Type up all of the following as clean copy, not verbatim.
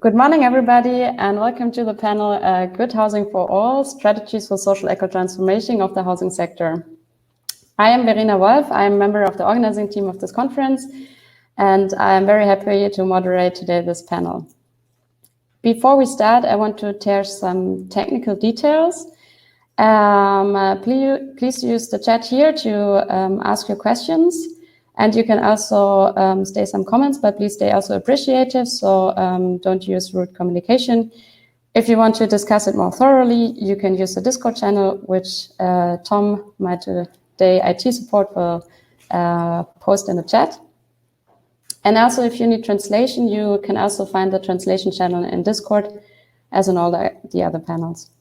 Good morning, everybody, and welcome to the panel, Good Housing for All, Strategies for Social Eco-Transformation of the Housing Sector. I am Verena. I am a member of the organizing team of this conference, and I am very happy to moderate today this panel. Before we start, I want to share some technical details. Please use the chat here to ask your questions. And you can also stay some comments, but please stay also appreciative, so don't use rude communication. If you want to discuss it more thoroughly, you can use the Discord channel, which Tom, my today IT support, will post in the chat. And also, if you need translation, you can also find the translation channel in Discord, as in all the other panels.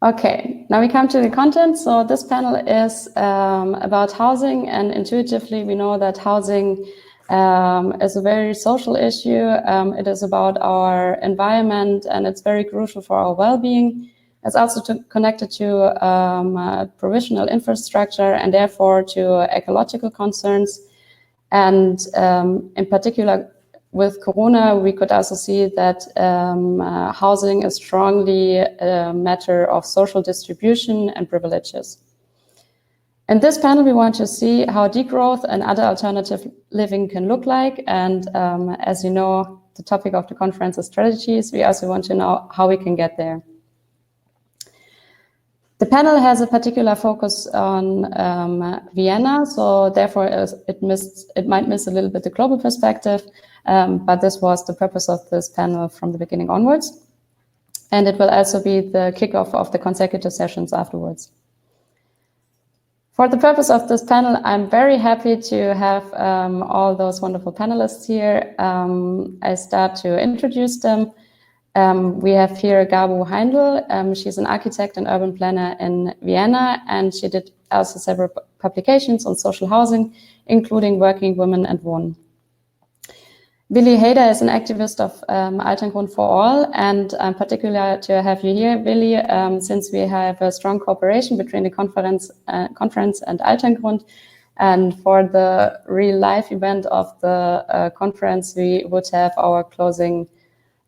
Okay, now we come to the content. So this panel is about housing, and intuitively we know that housing is a very social issue. It is about our environment, and it's very crucial for our well-being. It's also connected to provisional infrastructure and therefore to ecological concerns. And in particular, with Corona, we could also see that housing is strongly a matter of social distribution and privileges. In this panel, we want to see how degrowth and other alternative living can look like. And as you know, the topic of the conference is strategies. We also want to know how we can get there. The panel has a particular focus on Vienna, so therefore it might miss a little bit the global perspective. But this was the purpose of this panel from the beginning onwards. And it will also be the kickoff of the consecutive sessions afterwards. For the purpose of this panel, I'm very happy to have all those wonderful panelists here. I start to introduce them. We have here Gabu Heindl. She's an architect and urban planner in Vienna, and she did also several publications on social housing, including Working Women and Wohnen. Willi Hejda is an activist of Altergrund for All, and I'm particular to have you here, Willi, since we have a strong cooperation between the conference and Altergrund. And for the real life event of the conference, we would have our closing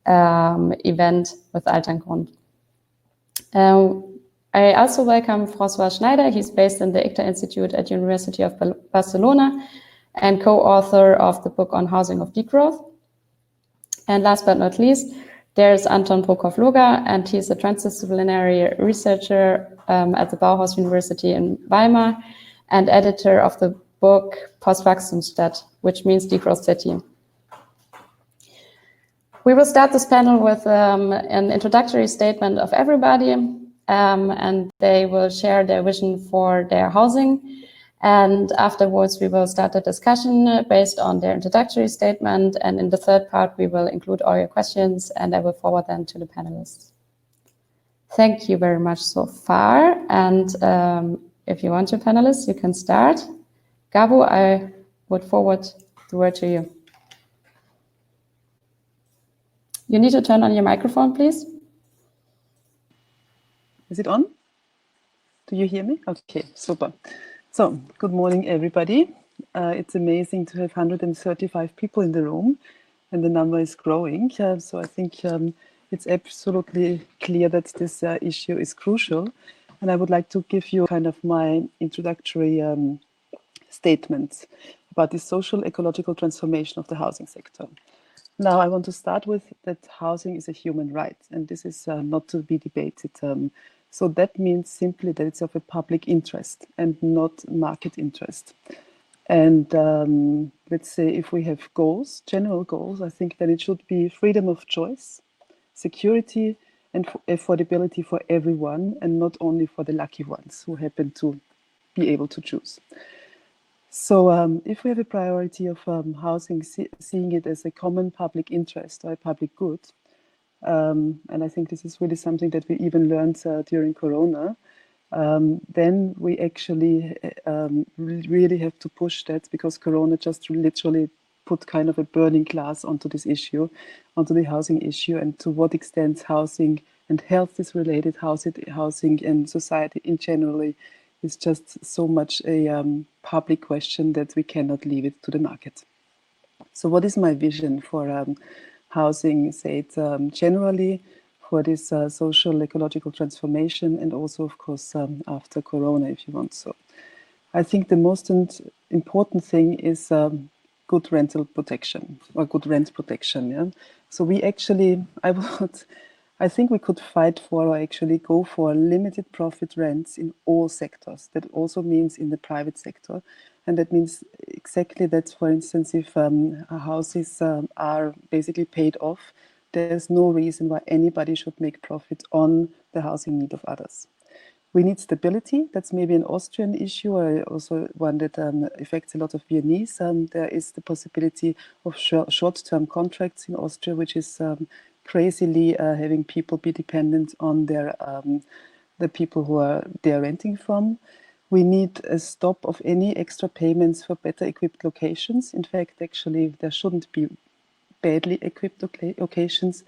event with Altergrund. I also welcome Francois Schneider. He's based in the ICTA Institute at University of Barcelona and co-author of the book on housing of degrowth. And last but not least, there's Anton Brokow-Loga, and he's a transdisciplinary researcher at the Bauhaus University in Weimar and editor of the book Postwachstumsstadt, which means degrowth city. We will start this panel with an introductory statement of everybody, and they will share their vision for their housing. And afterwards, we will start a discussion based on their introductory statement. And in the third part, we will include all your questions, and I will forward them to the panelists. Thank you very much so far. And if you want to, panelists, you can start. Gabu, I would forward the word to you. You need to turn on your microphone, please. Is it on? Do you hear me? Okay, super. So, good morning, everybody. It's amazing to have 135 people in the room, and the number is growing. So I think it's absolutely clear that this issue is crucial. And I would like to give you kind of my introductory statements about the social ecological transformation of the housing sector. Now, I want to start with that housing is a human right, and this is not to be debated. So that means simply that it's of a public interest and not market interest. And let's say if we have goals, general goals, I think that it should be freedom of choice, security and affordability for everyone, and not only for the lucky ones who happen to be able to choose. So if we have a priority of housing, seeing it as a common public interest or a public good, and I think this is really something that we even learned during Corona, then we actually really have to push that, because Corona just literally put kind of a burning glass onto this issue, onto the housing issue, and to what extent housing and health is related, housing and society in general is just so much a public question that we cannot leave it to the market. So what is my vision for housing, say it generally, for this social ecological transformation, and also, of course, after Corona, if you want so. I think the most important thing is good rental protection, or good rent protection. Yeah. So we actually, I think we could fight for, or actually go for, limited profit rents in all sectors. That also means in the private sector, and that means exactly that. For instance, if houses are basically paid off, there's no reason why anybody should make profit on the housing need of others. We need stability. That's maybe an Austrian issue, or also one that affects a lot of Viennese. There is the possibility of short-term contracts in Austria, which is crazily having people be dependent on the people who they're renting from. We need a stop of any extra payments for better equipped locations. In fact, actually, there shouldn't be badly equipped locations.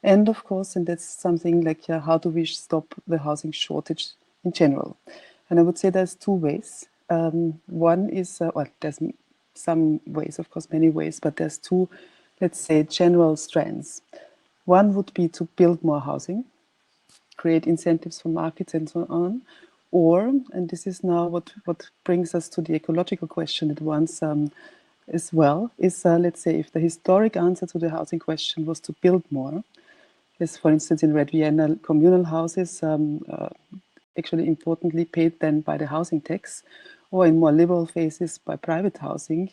And of course, and that's something like how do we stop the housing shortage in general? And I would say there's two ways. One is, well, there's some ways, of course, many ways, but there's two, let's say, general strands. One would be to build more housing, create incentives for markets and so on. Or, and this is now what brings us to the ecological question at once as well, is let's say if the historic answer to the housing question was to build more, as for instance in Red Vienna, communal houses actually importantly paid then by the housing tax, or in more liberal phases by private housing,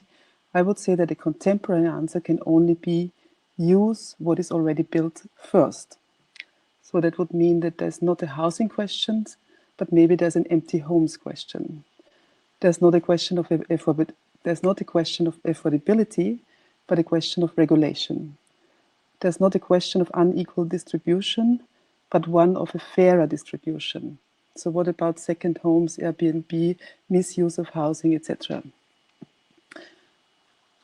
I would say that a contemporary answer can only be use what is already built first. So that would mean that there's not a housing question, but maybe there's an empty homes question. There's not a question of affordability, but a question of regulation. There's not a question of unequal distribution, but one of a fairer distribution. So what about second homes, Airbnb, misuse of housing, etc.?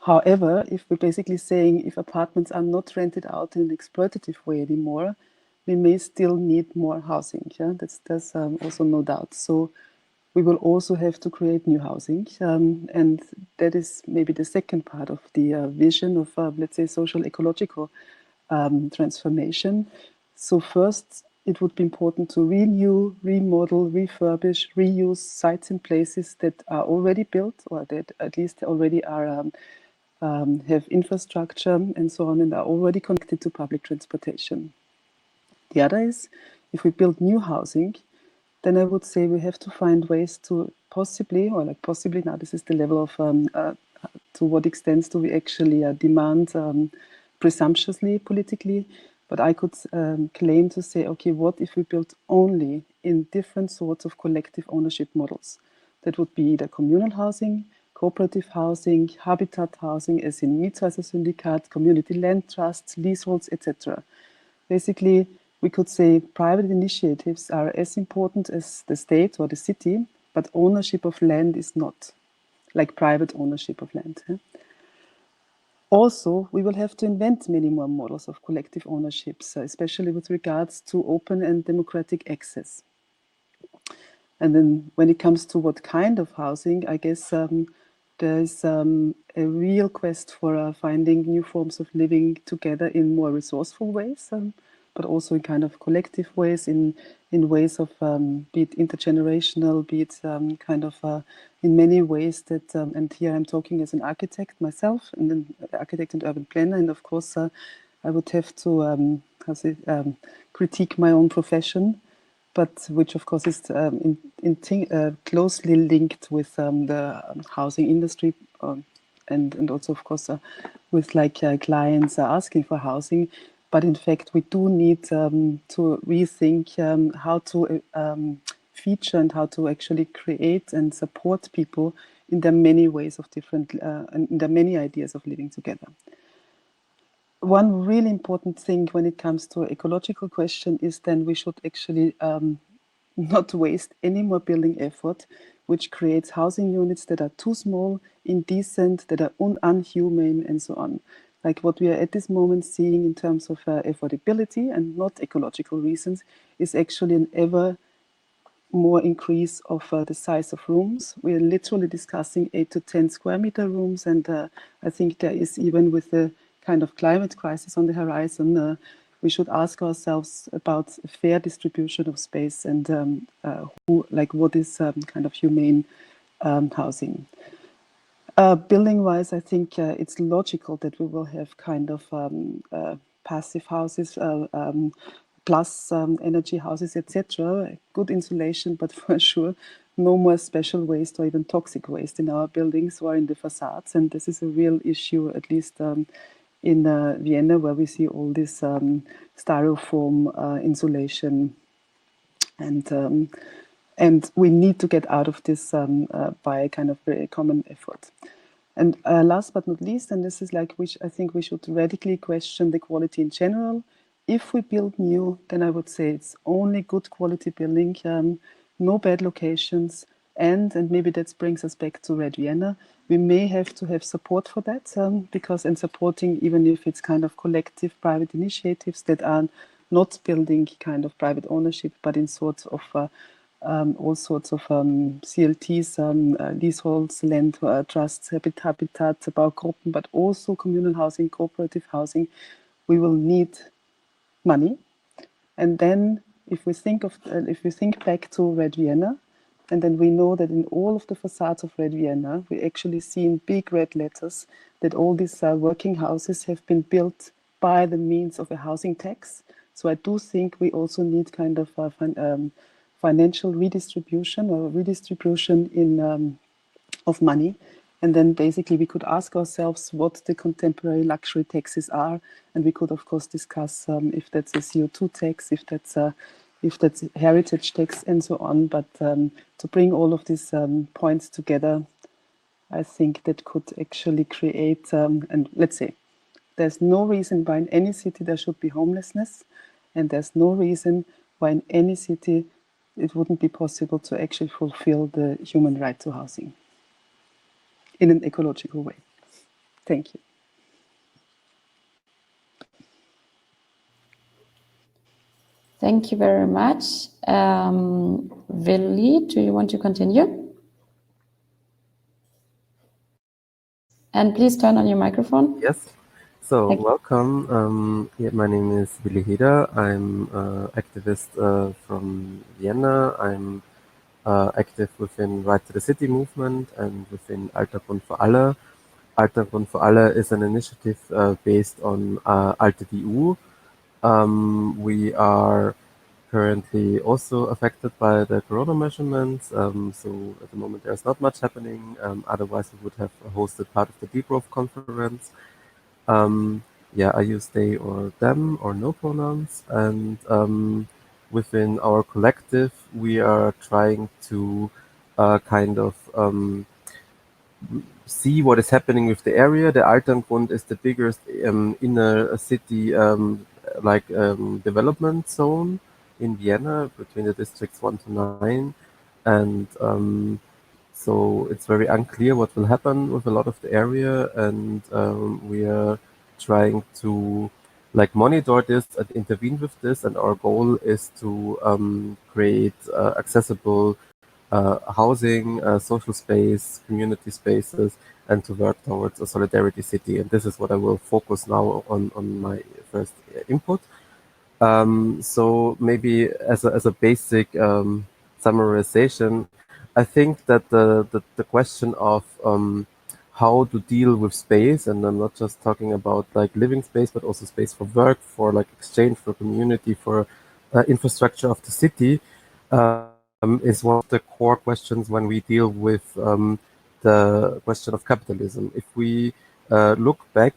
However, if we're basically saying if apartments are not rented out in an exploitative way anymore, we may still need more housing. Yeah? There's also no doubt. So we will also have to create new housing. And that is maybe the second part of the vision of, let's say, social-ecological transformation. So first, it would be important to renew, remodel, refurbish, reuse sites and places that are already built, or that at least already are have infrastructure and so on, and are already connected to public transportation. The other is, if we build new housing, then I would say we have to find ways to possibly now this is the level of to what extent do we actually demand presumptuously politically, but I could claim to say, okay, what if we built only in different sorts of collective ownership models? That would be either communal housing, cooperative housing, habitat housing, as in Mietshäuser-Syndikat, community land trusts, leaseholds, etc. Basically, we could say private initiatives are as important as the state or the city, but ownership of land is not, like private ownership of land. Also, we will have to invent many more models of collective ownerships, especially with regards to open and democratic access. And then when it comes to what kind of housing, I guess there's a real quest for finding new forms of living together in more resourceful ways, but also in kind of collective ways, in ways of be it intergenerational, be it kind of in many ways that, and here I'm talking as an architect myself, and an architect and urban planner, and of course I would have to critique my own profession, but which of course is closely linked with the housing industry, and also of course with clients asking for housing. But in fact, we do need to rethink how to feature and how to actually create and support people in their many ways of different, and in their many ideas of living together. One really important thing when it comes to ecological question is then we should actually not waste any more building effort, which creates housing units that are too small, indecent, that are unhuman, and so on. Like what we are at this moment seeing in terms of affordability and not ecological reasons is actually an ever more increase of the size of rooms. We're literally discussing 8 to 10 square meter rooms, and I think there is, even with the kind of climate crisis on the horizon, we should ask ourselves about a fair distribution of space and what is kind of humane housing. Building-wise, I think it's logical that we will have kind of passive houses, plus energy houses, etc. Good insulation, but for sure, no more special waste or even toxic waste in our buildings or in the facades. And this is a real issue, at least in Vienna, where we see all this styrofoam insulation, and we need to get out of this by a kind of very common effort. And last but not least, and this is like which I think we should radically question the quality in general. If we build new, then I would say it's only good quality building, no bad locations, and maybe that brings us back to Red Vienna. We may have to have support for that, because in supporting, even if it's kind of collective private initiatives that are not building kind of private ownership, but in sorts of all sorts of CLTs, leaseholds, land trusts, habitat, Baugruppen, but also communal housing, cooperative housing, we will need money. And then if we think back to Red Vienna, and then we know that in all of the facades of Red Vienna, we actually see in big red letters that all these working houses have been built by the means of a housing tax. So I do think we also need kind of financial redistribution or redistribution in of money. And then basically we could ask ourselves what the contemporary luxury taxes are. And we could, of course, discuss if that's a CO2 tax, if that's heritage tax and so on. But to bring all of these points together, I think that could actually create, and let's say, there's no reason why in any city there should be homelessness. And there's no reason why in any city it wouldn't be possible to actually fulfill the human right to housing in an ecological way. Thank you. Thank you very much. Willi, do you want to continue? And please turn on your microphone. Yes. So welcome. My name is Willi Hejda. I'm an activist from Vienna. I'm active within Right to the City movement and within Alter Grund für alle. Alter Grund für alle is an initiative based on Alte DU. We are currently also affected by the corona measurements. So at the moment there's not much happening. Otherwise we would have hosted part of the Degrowth conference. I use they or them or no pronouns. And within our collective, we are trying to kind of see what is happening with the area. The Alterngrund is the biggest inner city development zone in Vienna between the districts 1 to 9. And so it's very unclear what will happen with a lot of the area, and we are trying to monitor this and intervene with this. And our goal is to create accessible housing, social space, community spaces, and to work towards a solidarity city. And this is what I will focus now on my first input. So maybe as a basic summarization, I think that the question of how to deal with space, and I'm not just talking about living space, but also space for work, for exchange, for community, for infrastructure of the city, is one of the core questions when we deal with the question of capitalism. If we look back,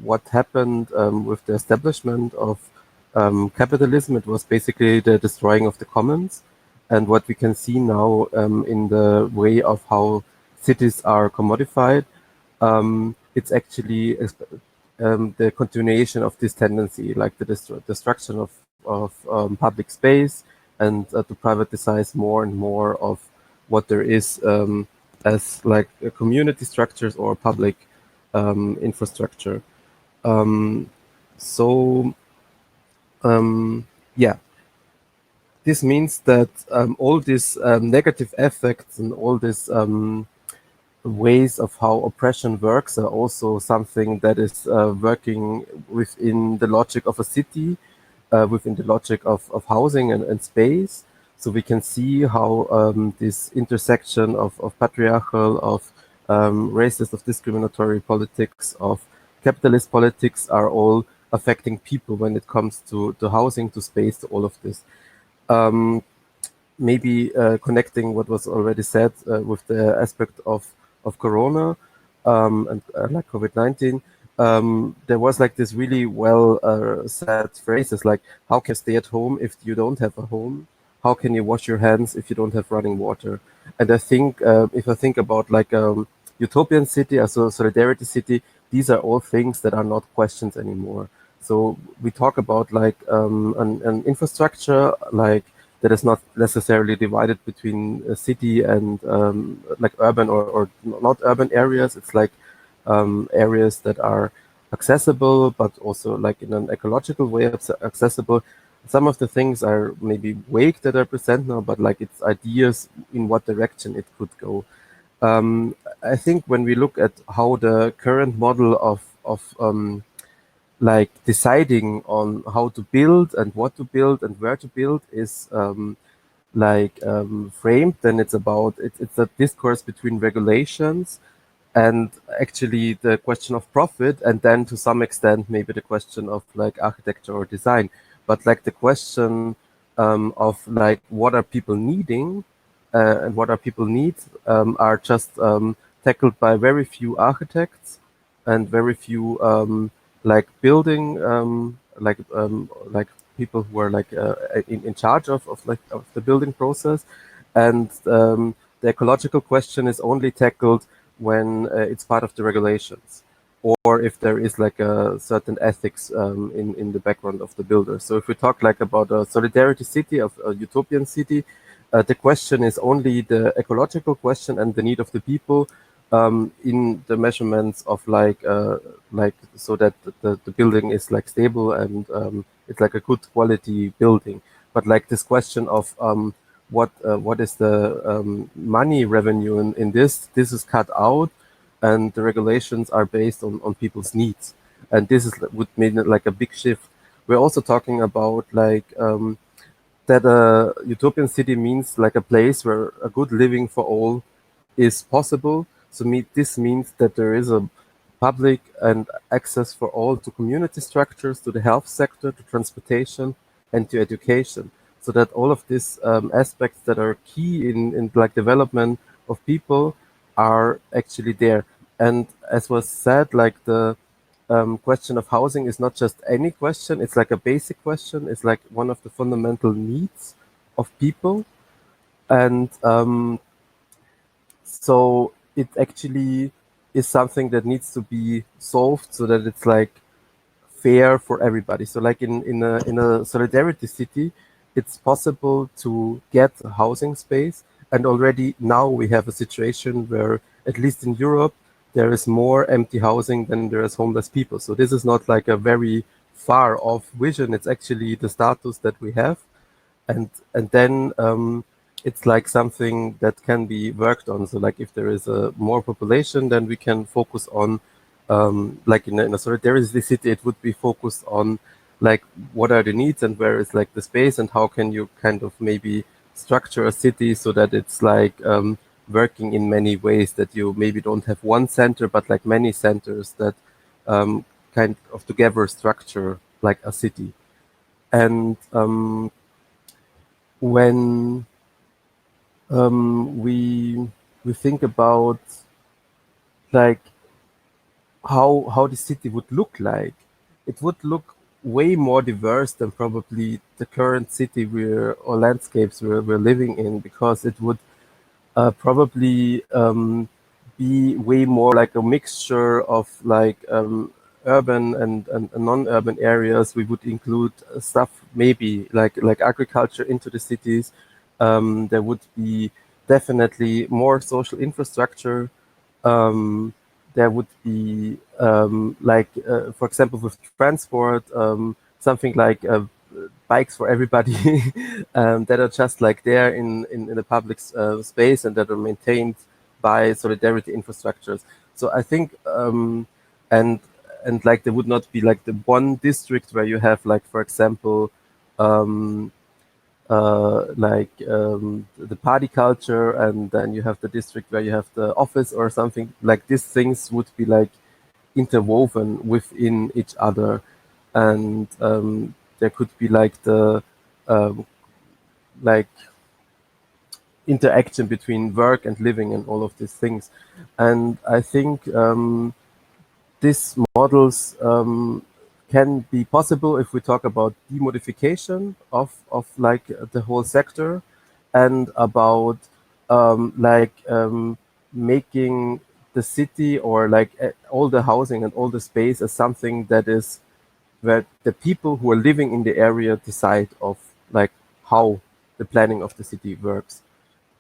what happened with the establishment of capitalism, it was basically the destroying of the commons. And what we can see now in the way of how cities are commodified, it's actually the continuation of this tendency, like the destruction of public space, and to privatize more and more of what there is as community structures or public infrastructure. Yeah. this means that all these negative effects and all these ways of how oppression works are also something that is working within the logic of a city, within the logic of housing and space. So we can see how this intersection of patriarchal, of racist, of discriminatory politics, of capitalist politics are all affecting people when it comes to housing, to space, to all of this. Maybe connecting what was already said with the aspect of Corona and like COVID-19, there was like this really well said phrases like, how can you stay at home if you don't have a home? How can you wash your hands if you don't have running water? And I think if I think about like utopian city, also solidarity city, these are all things that are not questions anymore. So we talk about like an infrastructure like that is not necessarily divided between a city and like urban or not urban areas. It's like areas that are accessible, but also like in an ecological way accessible. Some of the things are maybe vague that I present now, but like it's ideas in what direction it could go. I think when we look at how the current model of like deciding on how to build and what to build and where to build is framed, then it's about it's a discourse between regulations and actually the question of profit, and then to some extent maybe the question of like architecture or design. But like the question of like what are people needing and what are people need are just tackled by very few architects and very few like building like people who are like in charge of the building process, and the ecological question is only tackled when it's part of the regulations, or if there is like a certain ethics in the background of the builder. So if we talk like about a solidarity city, of a utopian city, the question is only the ecological question and the need of the people in the measurements of like so that the building is like stable and it's like a good quality building. But like this question of what is the money revenue in this is cut out, and the regulations are based on people's needs, and this is would mean like a big shift. We're also talking about like that a utopian city means like a place where a good living for all is possible. So this means that there is a public and access for all to community structures, to the health sector, to transportation, and to education. So that all of these aspects that are key in like development of people are actually there. And as was said, like the question of housing is not just any question, it's like a basic question. It's like one of the fundamental needs of people. And so it actually is something that needs to be solved so that it's like fair for everybody. So like in a solidarity city, it's possible to get a housing space. And already now we have a situation where, at least in Europe, there is more empty housing than there is homeless people. So this is not like a very far off vision. It's actually the status that we have. And then it's like something that can be worked on. So like if there is a more population, then we can focus on like in a solidarity city, it would be focused on like what are the needs and where is like the space and how can you kind of maybe structure a city so that it's like working in many ways, that you maybe don't have one center but like many centers that kind of together structure like a city. And when we think about like how the city would look like, it would look way more diverse than probably the current city or landscapes we're living in, because it would probably be way more like a mixture of like urban and non-urban areas. We would include stuff maybe like agriculture into the cities. There would be definitely more social infrastructure. There would be for example, with transport, something like bikes for everybody that are just like there in the public space and that are maintained by solidarity infrastructures. So I think and like there would not be like the one district where you have like, for example, the party culture, and then you have the district where you have the office or something. Like these things would be like interwoven within each other, and there could be like the like interaction between work and living and all of these things. And I think these models can be possible if we talk about demodification of like the whole sector, and about making the city or like all the housing and all the space as something that is where the people who are living in the area decide of like how the planning of the city works.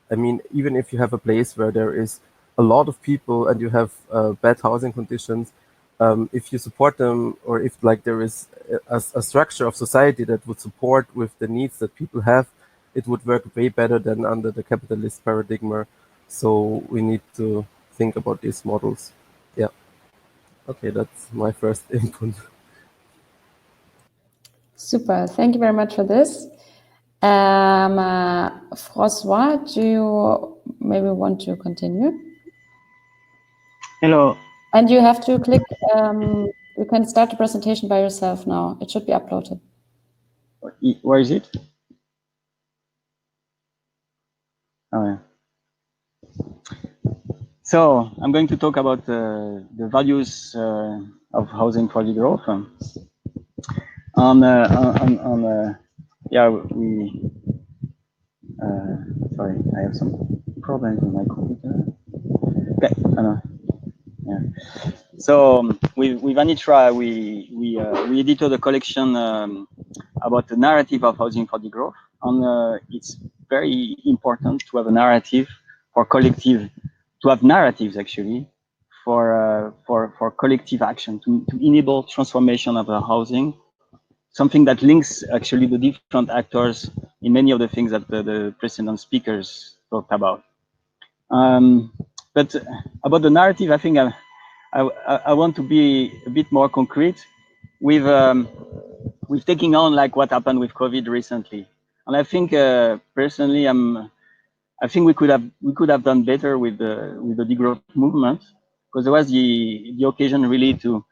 I mean, even if you have a place where there is a lot of people and you have bad housing conditions, if you support them, or if like there is a structure of society that would support with the needs that people have, it would work way better than under the capitalist paradigm. So we need to think about these models. Yeah. Okay, that's my first input. Super. Thank you very much for this. Francois, do you maybe want to continue? Hello. And you have to click, you can start the presentation by yourself now. It should be uploaded. Where is it? Oh, yeah. So I'm going to talk about the values of housing for degrowth. Yeah, sorry, I have some problems with my computer. Okay, yeah. So with Anitra, we edited a collection about the narrative of housing for degrowth, and it's very important to have a narrative for collective, to have narratives actually for collective action to enable transformation of the housing, something that links actually the different actors in many of the things that the precedent speakers talked about. But about the narrative, I think I want to be a bit more concrete with taking on like what happened with COVID recently. And I think personally, I think we could have done better with the degrowth movement, because there was the occasion really to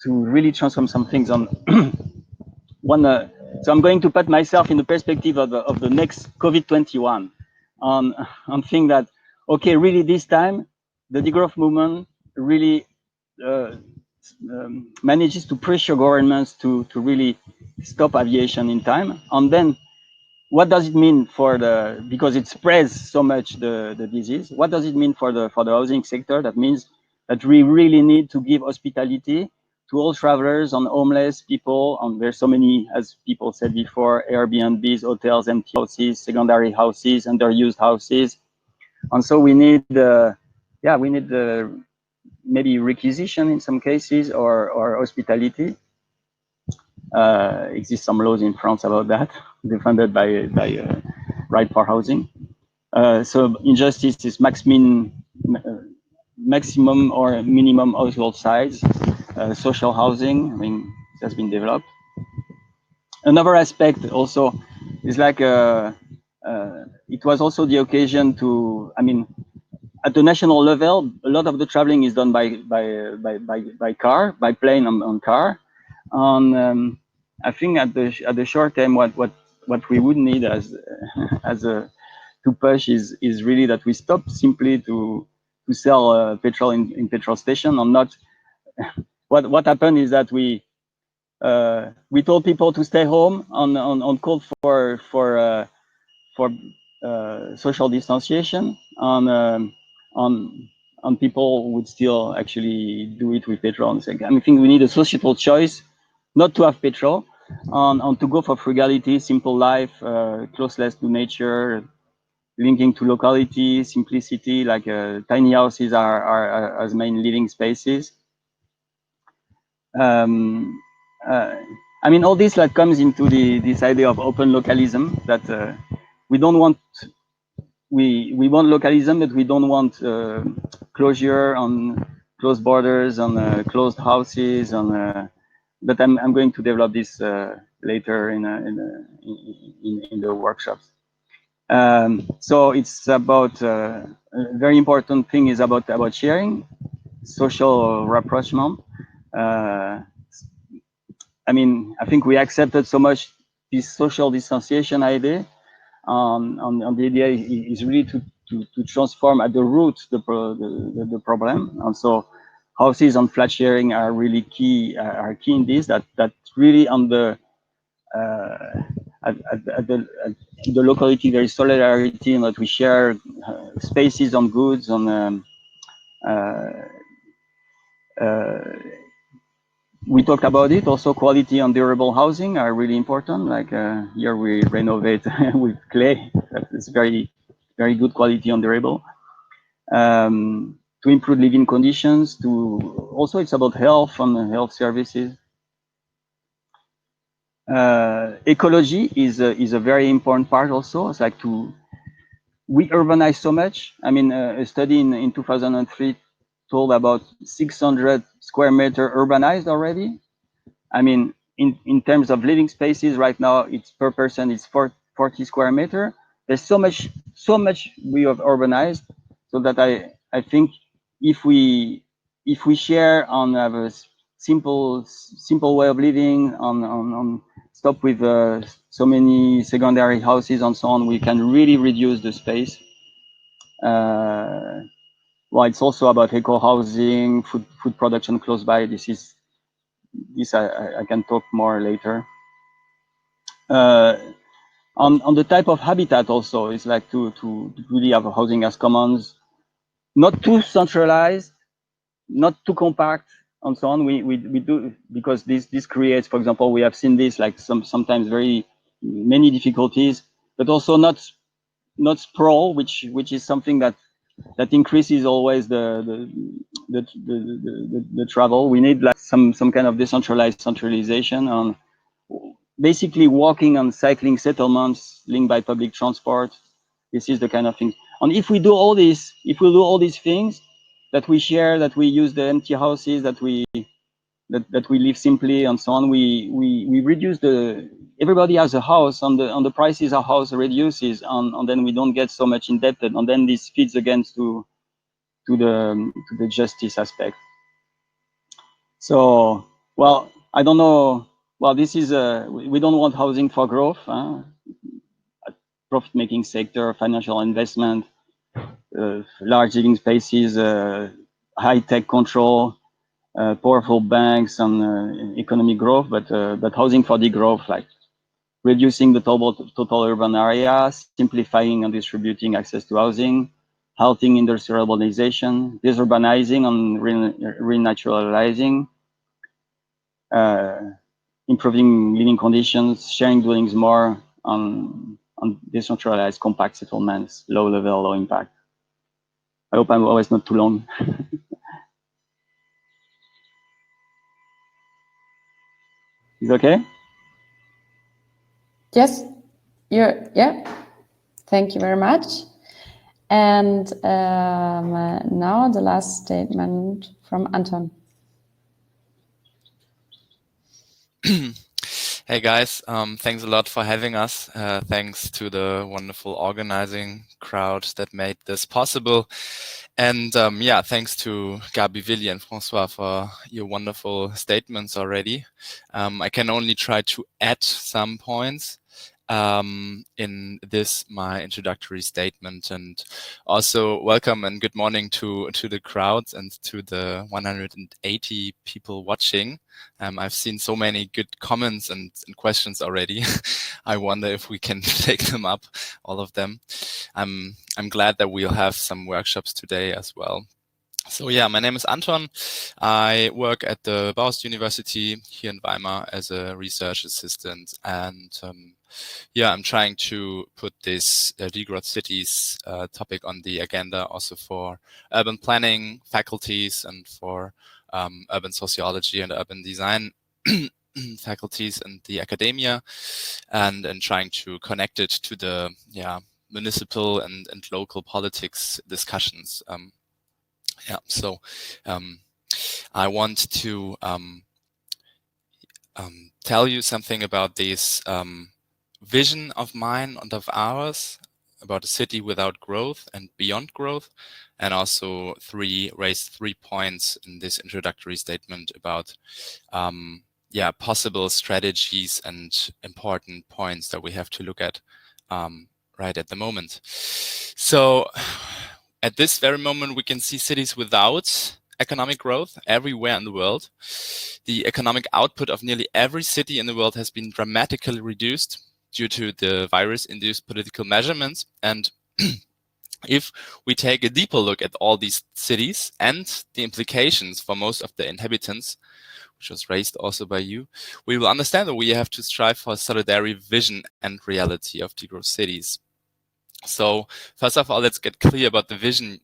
really transform some things on one. So I'm going to put myself in the perspective of the next COVID-21 on think that, okay, really this time the degrowth movement really manages to pressure governments to really stop aviation in time. And then what does it mean for because it spreads so much the disease, what does it mean for the housing sector? That means that we really need to give hospitality to all travelers and homeless people. And there's so many, as people said before, Airbnbs, hotels, empty houses, secondary houses, underused houses. And so we need maybe requisition in some cases, or hospitality. Exists some laws in France about that, defended by right for housing. So injustice is maximum or minimum household size. Social housing, I mean, it has been developed. Another aspect also is like it was also the occasion to, I mean, at the national level, a lot of the traveling is done by car, by plane on car. And I think at the short term, what we would need as to push is really that we stop simply to sell petrol in petrol station, and not what happened is that we told people to stay home on call for social distanciation, on people would still actually do it with petrol. I think we need a societal choice not to have petrol, and to go for frugality, simple life, closeness to nature, linking to locality, simplicity, like tiny houses are as main living spaces. I mean, all this like comes into this idea of open localism, that we don't want, we want localism, but we don't want closure on closed borders, on closed houses, on. But I'm going to develop this later in the workshops. So it's about a very important thing is about sharing, social rapprochement. I mean, I think we accepted so much this social distanciation idea. On the idea is really to transform at the root the problem, and so houses and flat sharing are really key in this. That really on the at the locality there is solidarity, and that we share spaces on goods on. We talked about it. Also, quality and durable housing are really important. Like here, we renovate with clay. That is very, very good quality and durable. To improve living conditions. To also, it's about health and health services. Ecology is a very important part. Also, it's like we urbanize so much. I mean, a study in 2003 told about 600 square meter urbanized already. I mean, in terms of living spaces right now, it's per person, it's 40 square meter. There's so much we have urbanized, so that I think if we share on a simple way of living, on stop with so many secondary houses and so on, we can really reduce the space. Well, it's also about eco housing, food production close by. This I can talk more later. On the type of habitat also, it's like to really have housing as commons, not too centralized, not too compact, and so on. We do, because this creates, for example, we have seen this like sometimes very many difficulties, but also not sprawl, which is something that increases always the travel. We need like some kind of decentralized centralization on basically walking and cycling settlements linked by public transport. This is the kind of thing. And if we do all this, if we do all these things that we share, that we use the empty houses, that we live simply and so on, we reduce everybody has a house, and the prices of house reduces, and then we don't get so much indebted, and then this feeds against to the justice aspect. So, well, I don't know. Well, this is we don't want housing for growth, profit-making sector, financial investment, large living spaces, high-tech control, powerful banks, and economic growth, but housing for degrowth, like reducing the total urban area, simplifying and distributing access to housing, halting industrial urbanization, disurbanizing and renaturalizing, improving living conditions, sharing dwellings more, on decentralized compact settlements, low level, low impact. I hope I'm always not too long. Is it okay? Yes, yeah. Thank you very much. And now the last statement from Anton. Hey guys, thanks a lot for having us. Thanks to the wonderful organizing crowd that made this possible. And yeah, thanks to Gabi, Willi, and Francois for your wonderful statements already. I can only try to add some points in this, my introductory statement, and also welcome and good morning to the crowds and to the 180 people watching. I've seen so many good comments and questions already. I wonder if we can take them up, all of them. I'm glad that we'll have some workshops today as well. So yeah, my name is Anton. I work at the Bauhaus University here in Weimar as a research assistant, and yeah, I'm trying to put this degrowth cities topic on the agenda also for urban planning faculties and for urban sociology and urban design faculties and the academia, and trying to connect it to the municipal and local politics discussions. So I want to tell you something about this vision of mine and of ours about a city without growth and beyond growth, and also raise 3 points in this introductory statement about possible strategies and important points that we have to look at right at the moment. So at this very moment, we can see cities without economic growth everywhere in the world. The economic output of nearly every city in the world has been dramatically reduced due to the virus-induced political measurements. And if we take a deeper look at all these cities and the implications for most of the inhabitants, which was raised also by you, we will understand that we have to strive for a solidary vision and reality of degrowth cities. So first of all, let's get clear about the vision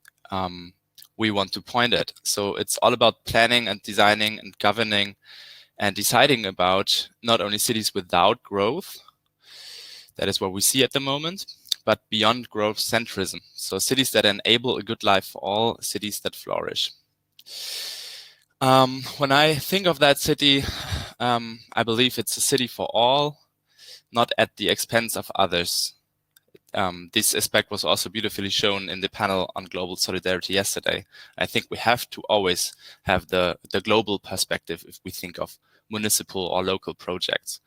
we want to point at. So it's all about planning and designing and governing and deciding about not only cities without growth, that is what we see at the moment, but beyond growth centrism. So cities that enable a good life for all, cities that flourish. When I think of that city, I believe it's a city for all, not at the expense of others. This aspect was also beautifully shown in the panel on global solidarity yesterday. I think we have to always have the global perspective if we think of municipal or local projects.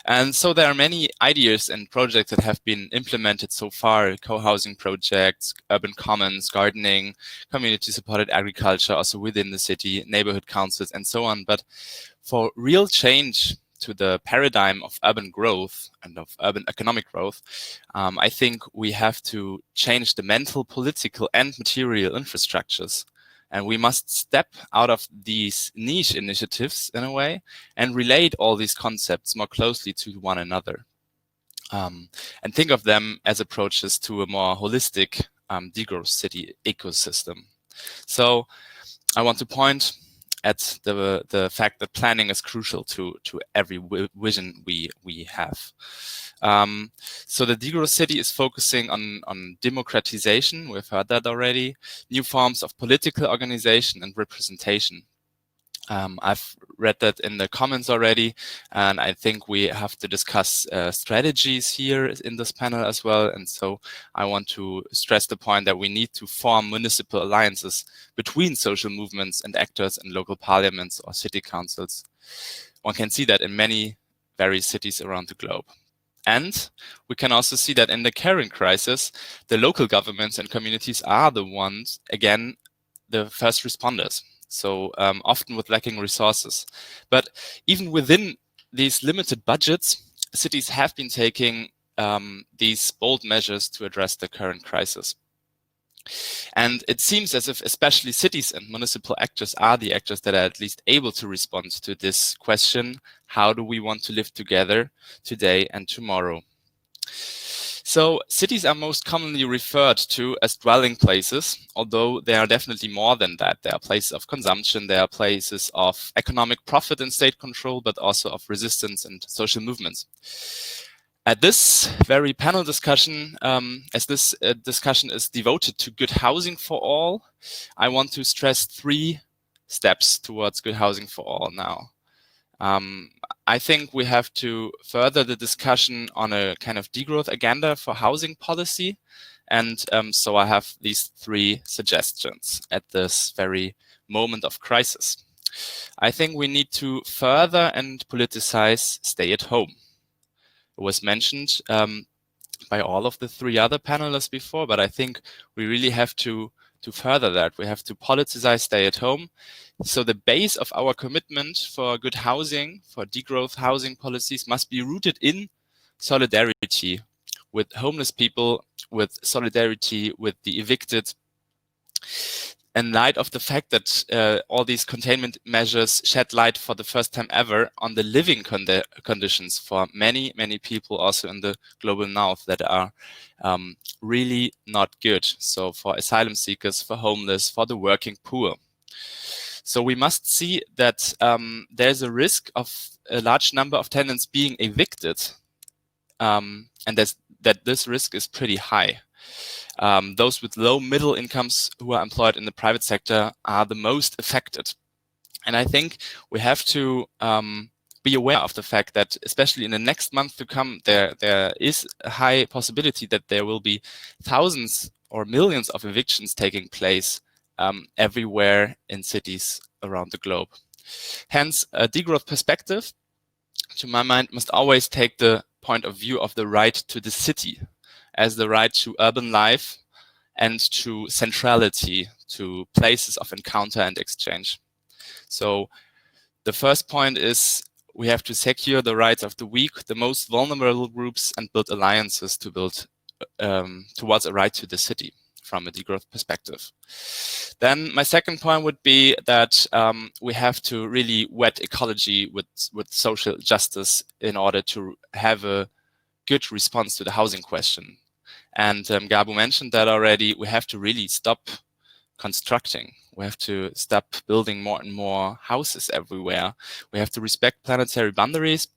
And so there are many ideas and projects that have been implemented so far: co-housing projects, urban commons, gardening, community-supported agriculture, also within the city, neighborhood councils, and so on. But for real change to the paradigm of urban growth and of urban economic growth, I think we have to change the mental, political, and material infrastructures. And we must step out of these niche initiatives in a way and relate all these concepts more closely to one another. And think of them as approaches to a more holistic degrowth city ecosystem. So I want to point at the fact that planning is crucial to every vision we have. So the degrowth city is focusing on democratization. We've heard that already. New forms of political organization and representation. I've read that in the comments already, and I think we have to discuss strategies here in this panel as well. And so I want to stress the point that we need to form municipal alliances between social movements and actors in local parliaments or city councils. One can see that in many various cities around the globe. And we can also see that in the current crisis, the local governments and communities are the ones, again, the first responders. So often with lacking resources. But even within these limited budgets, cities have been taking these bold measures to address the current crisis. And it seems as if especially cities and municipal actors are the actors that are at least able to respond to this question: how do we want to live together today and tomorrow? So cities are most commonly referred to as dwelling places, although they are definitely more than that. They are places of consumption, they are places of economic profit and state control, but also of resistance and social movements. At this very panel discussion, as this discussion is devoted to good housing for all, I want to stress 3 steps towards good housing for all now. I think we have to further the discussion on a kind of degrowth agenda for housing policy. And so I have these 3 suggestions at this very moment of crisis. I think we need to further and politicize stay at home. It was mentioned by all of the 3 other panelists before, but I think we really have to further that. We have to politicize stay at home. So the base of our commitment for good housing, for degrowth housing policies, must be rooted in solidarity with homeless people, with solidarity with the evicted, in light of the fact that all these containment measures shed light for the first time ever on the living conditions for many, many people also in the global north that are really not good. So for asylum seekers, for homeless, for the working poor. So we must see that there's a risk of a large number of tenants being evicted, and that this risk is pretty high. Those with low middle incomes who are employed in the private sector are the most affected. And I think we have to be aware of the fact that, especially in the next month to come, there is a high possibility that there will be thousands or millions of evictions taking place everywhere in cities around the globe. Hence, a degrowth perspective, to my mind, must always take the point of view of the right to the city as the right to urban life and to centrality, to places of encounter and exchange. So the first point is we have to secure the rights of the weak, the most vulnerable groups, and build alliances to build towards a right to the city from a degrowth perspective. Then my second point would be that we have to really wed ecology with social justice in order to have a good response to the housing question. And Gabu mentioned that already. We have to really stop constructing. We have to stop building more and more houses everywhere. We have to respect planetary boundaries,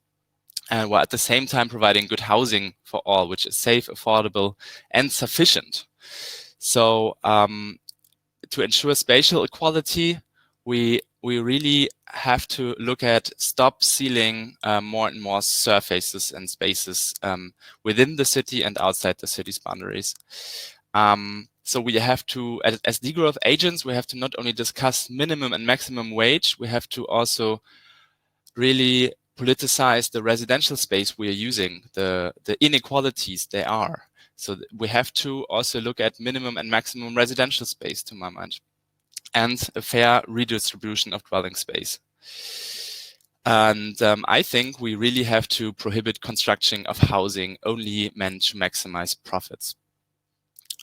and while at the same time providing good housing for all, which is safe, affordable, and sufficient. So to ensure spatial equality, we really have to look at stop sealing more and more surfaces and spaces within the city and outside the city's boundaries. So we have to, as degrowth agents, we have to not only discuss minimum and maximum wage, we have to also really politicize the residential space we are using, the inequalities they are. So we have to also look at minimum and maximum residential space, to my mind, and a fair redistribution of dwelling space. And I think we really have to prohibit construction of housing only meant to maximize profits,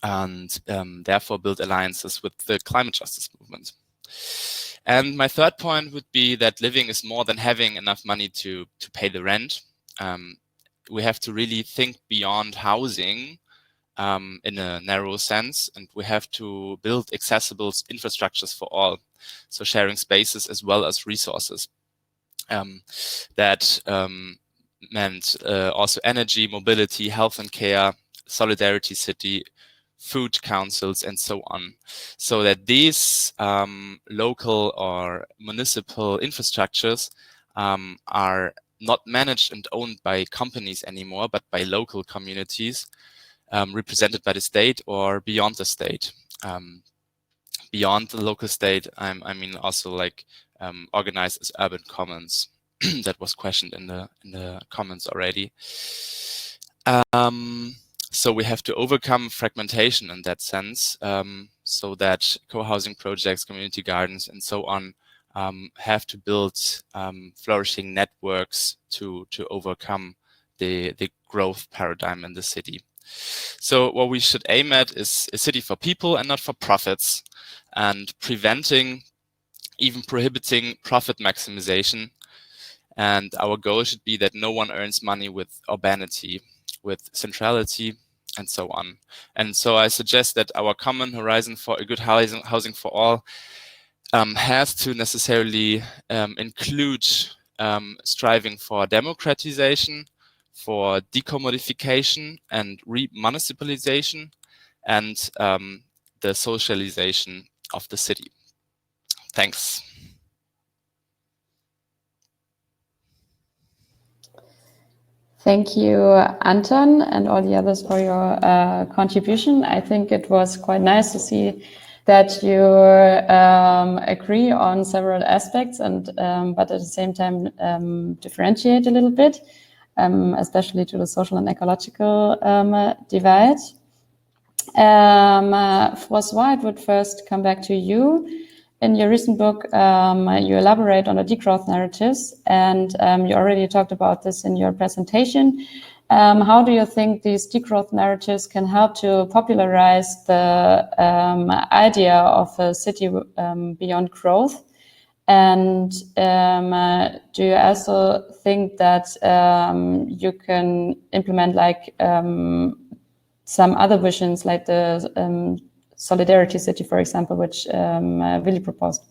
and therefore build alliances with the climate justice movement. And my third point would be that living is more than having enough money to pay the rent. We have to really think beyond housing in a narrow sense, and we have to build accessible infrastructures for all. So sharing spaces as well as resources. That meant also energy, mobility, health and care, solidarity city, food councils, and so on, so that these local or municipal infrastructures are not managed and owned by companies anymore, but by local communities represented by the state or beyond the state. Beyond the local state, I mean also like organized as urban commons. That was questioned in the comments already. So we have to overcome fragmentation in that sense, so that co-housing projects, community gardens, and so on have to build flourishing networks to overcome the growth paradigm in the city. So what we should aim at is a city for people and not for profits, and preventing, even prohibiting profit maximization. And our goal should be that no one earns money with urbanity, with centrality, and so on. And so I suggest that our common horizon for a good housing for all has to necessarily include striving for democratization, for decommodification and re-municipalization, and the socialization of the city. Thanks. Thank you, Anton, and all the others for your contribution. I think it was quite nice to see that you agree on several aspects, and but at the same time differentiate a little bit, especially to the social and ecological divide. Francois, I would first come back to you. In your recent book, you elaborate on the degrowth narratives, and you already talked about this in your presentation. How do you think these degrowth narratives can help to popularize the idea of a city beyond growth? And do you also think that you can implement like some other visions, like the Solidarity City, for example, which Willy proposed?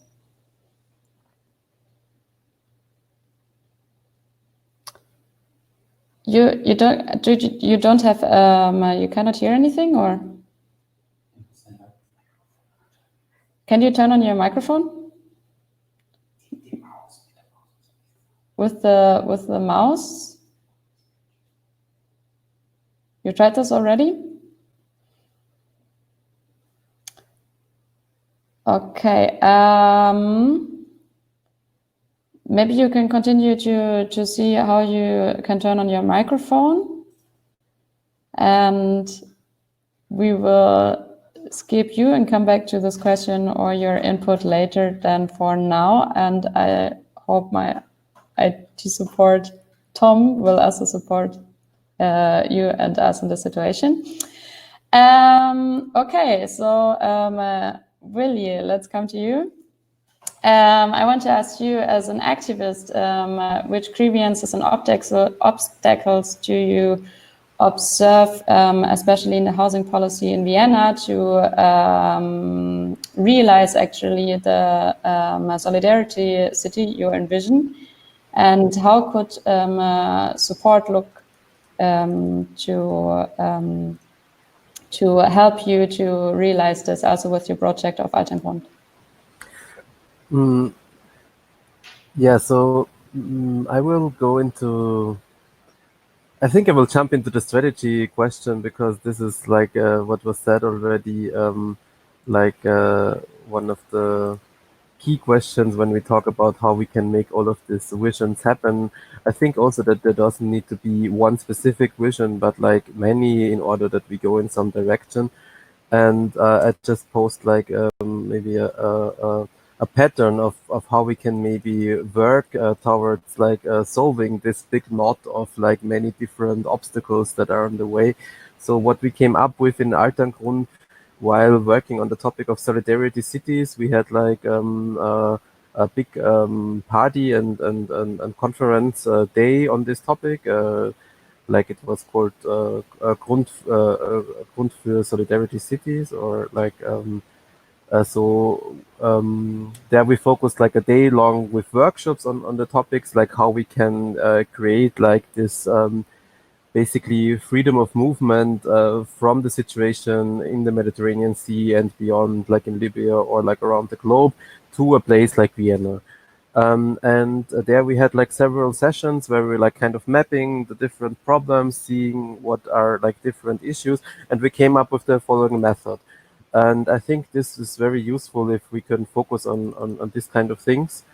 You don't have you cannot hear anything, or can you turn on your microphone with the mouse? You tried this already? Okay. Maybe you can continue to see how you can turn on your microphone, and we will skip you and come back to this question or your input later than for now. And I hope my IT support, Tom, will also support you and us in this situation. Okay, so Willie, let's come to you. I want to ask you, as an activist, which grievances and obstacles do you observe, especially in the housing policy in Vienna, to realize actually the solidarity city you envision, and how could support look to help you to realize this, also with your project of Altengrund? Yeah, so I will go into, I think I will jump into the strategy question, because this is like what was said already, one of the key questions when we talk about how we can make all of these visions happen. I think also that there doesn't need to be one specific vision, but like many, in order that we go in some direction. And I just post like maybe a pattern of how we can maybe work towards like solving this big knot of like many different obstacles that are on the way. So what we came up with in Altengrund while working on the topic of solidarity cities, we had like a big party and conference day on this topic. Like it was called Grund für Solidarity Cities, or like there we focused like a day long with workshops on the topics, like how we can create like this basically freedom of movement from the situation in the Mediterranean Sea and beyond, like in Libya or like around the globe, to a place like Vienna. And there we had like several sessions where we were like kind of mapping the different problems, seeing what are like different issues, and we came up with the following method. And I think this is very useful if we can focus on this kind of things.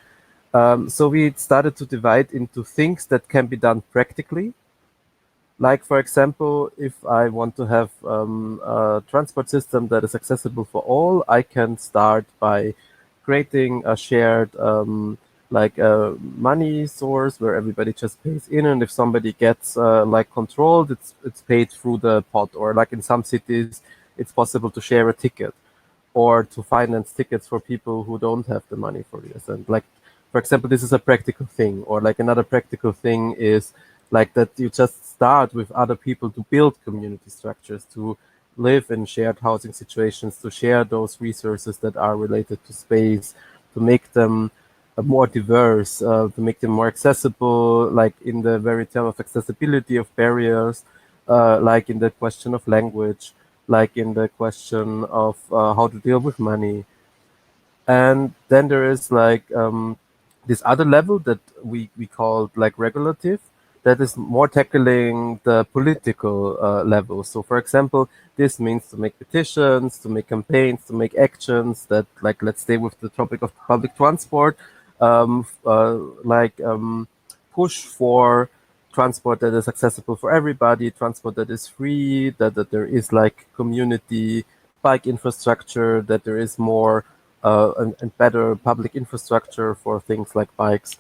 So we started to divide into things that can be done practically. Like, for example, if I want to have a transport system that is accessible for all, I can start by creating a shared like a money source where everybody just pays in, and if somebody gets like controlled, it's paid through the pot. Or like in some cities, it's possible to share a ticket or to finance tickets for people who don't have the money for this. And like, for example, this is a practical thing. Or like another practical thing is like that you just start with other people to build community structures, to live in shared housing situations, to share those resources that are related to space, to make them more diverse, to make them more accessible, like in the very term of accessibility of barriers, like in the question of language, like in the question of how to deal with money. And then there is like this other level that we call like regulative, that is more tackling the political level. So for example, this means to make petitions, to make campaigns, to make actions that, like, let's stay with the topic of public transport, push for transport that is accessible for everybody, transport that is free, that there is like community bike infrastructure, that there is more and better public infrastructure for things like bikes.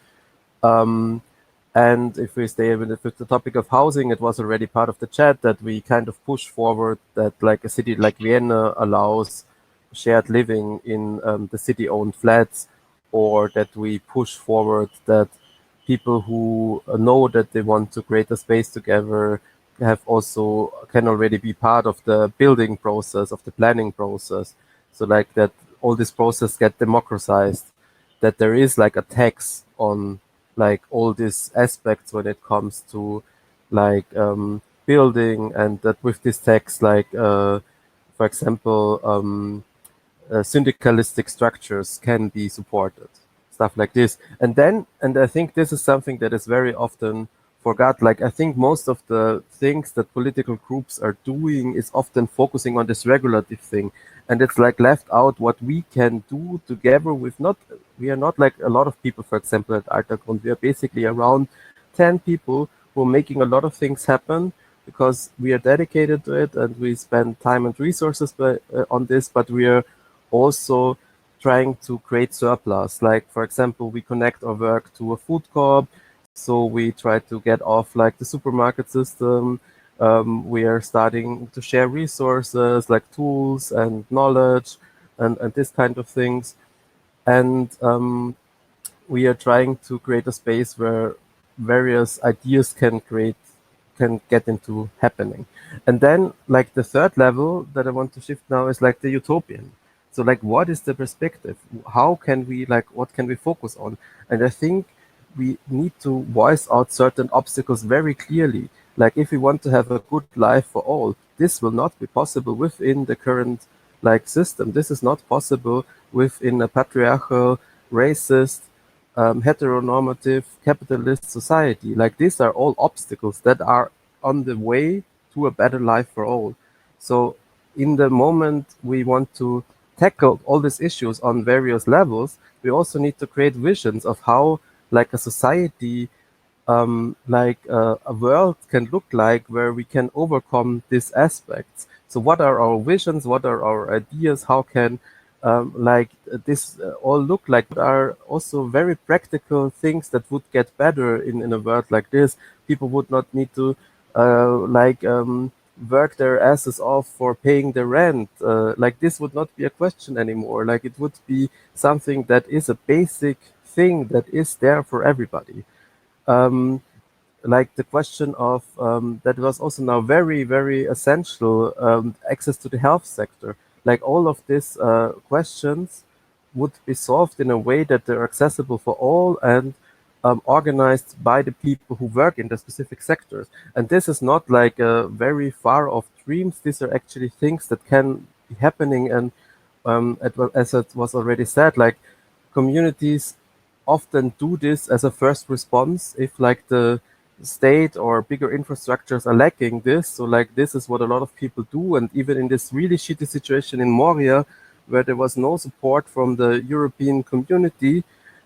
And if we stay with the topic of housing, it was already part of the chat that we kind of push forward that like a city like Vienna allows shared living in the city-owned flats, or that we push forward that people who know that they want to create a space together can already be part of the building process, of the planning process. So like that all this process get democratized, that there is like a tax on like all these aspects when it comes to like building, and that with this text, like for example, syndicalistic structures can be supported, stuff like this. And I think this is something that is very often forgot. Like, I think most of the things that political groups are doing is often focusing on this regulative thing, and it's like left out what we can do together with we are not like a lot of people, for example, at Architektur. We are basically around 10 people who are making a lot of things happen because we are dedicated to it and we spend time and resources on this, but we are also trying to create surplus. Like, for example, we connect our work to a food co-op, so we try to get off like the supermarket system. We are starting to share resources like tools and knowledge and this kind of things. And we are trying to create a space where various ideas can get into happening. And then like the third level that I want to shift now is like the utopian. So like, what is the perspective? How can we, like, what can we focus on? And I think we need to voice out certain obstacles very clearly. Like, if we want to have a good life for all, this will not be possible within the current like system. This is not possible within a patriarchal, racist, heteronormative, capitalist society. Like, these are all obstacles that are on the way to a better life for all. So in the moment we want to tackle all these issues on various levels, we also need to create visions of how like a society, a world can look like where we can overcome these aspects. So what are our visions? What are our ideas? How can this all look like? What are also very practical things that would get better in a world like this? People would not need to work their asses off for paying the rent. Like, this would not be a question anymore. Like, it would be something that is a basic thing that is there for everybody. Like the question of that was also now very, very essential, access to the health sector. Like, all of these questions would be solved in a way that they're accessible for all and organized by the people who work in the specific sectors. And this is not like a very far off dreams. These are actually things that can be happening. And as it was already said, like, communities often do this as a first response if like the state or bigger infrastructures are lacking this. So like, this is what a lot of people do. And even in this really shitty situation in Moria, where there was no support from the European community,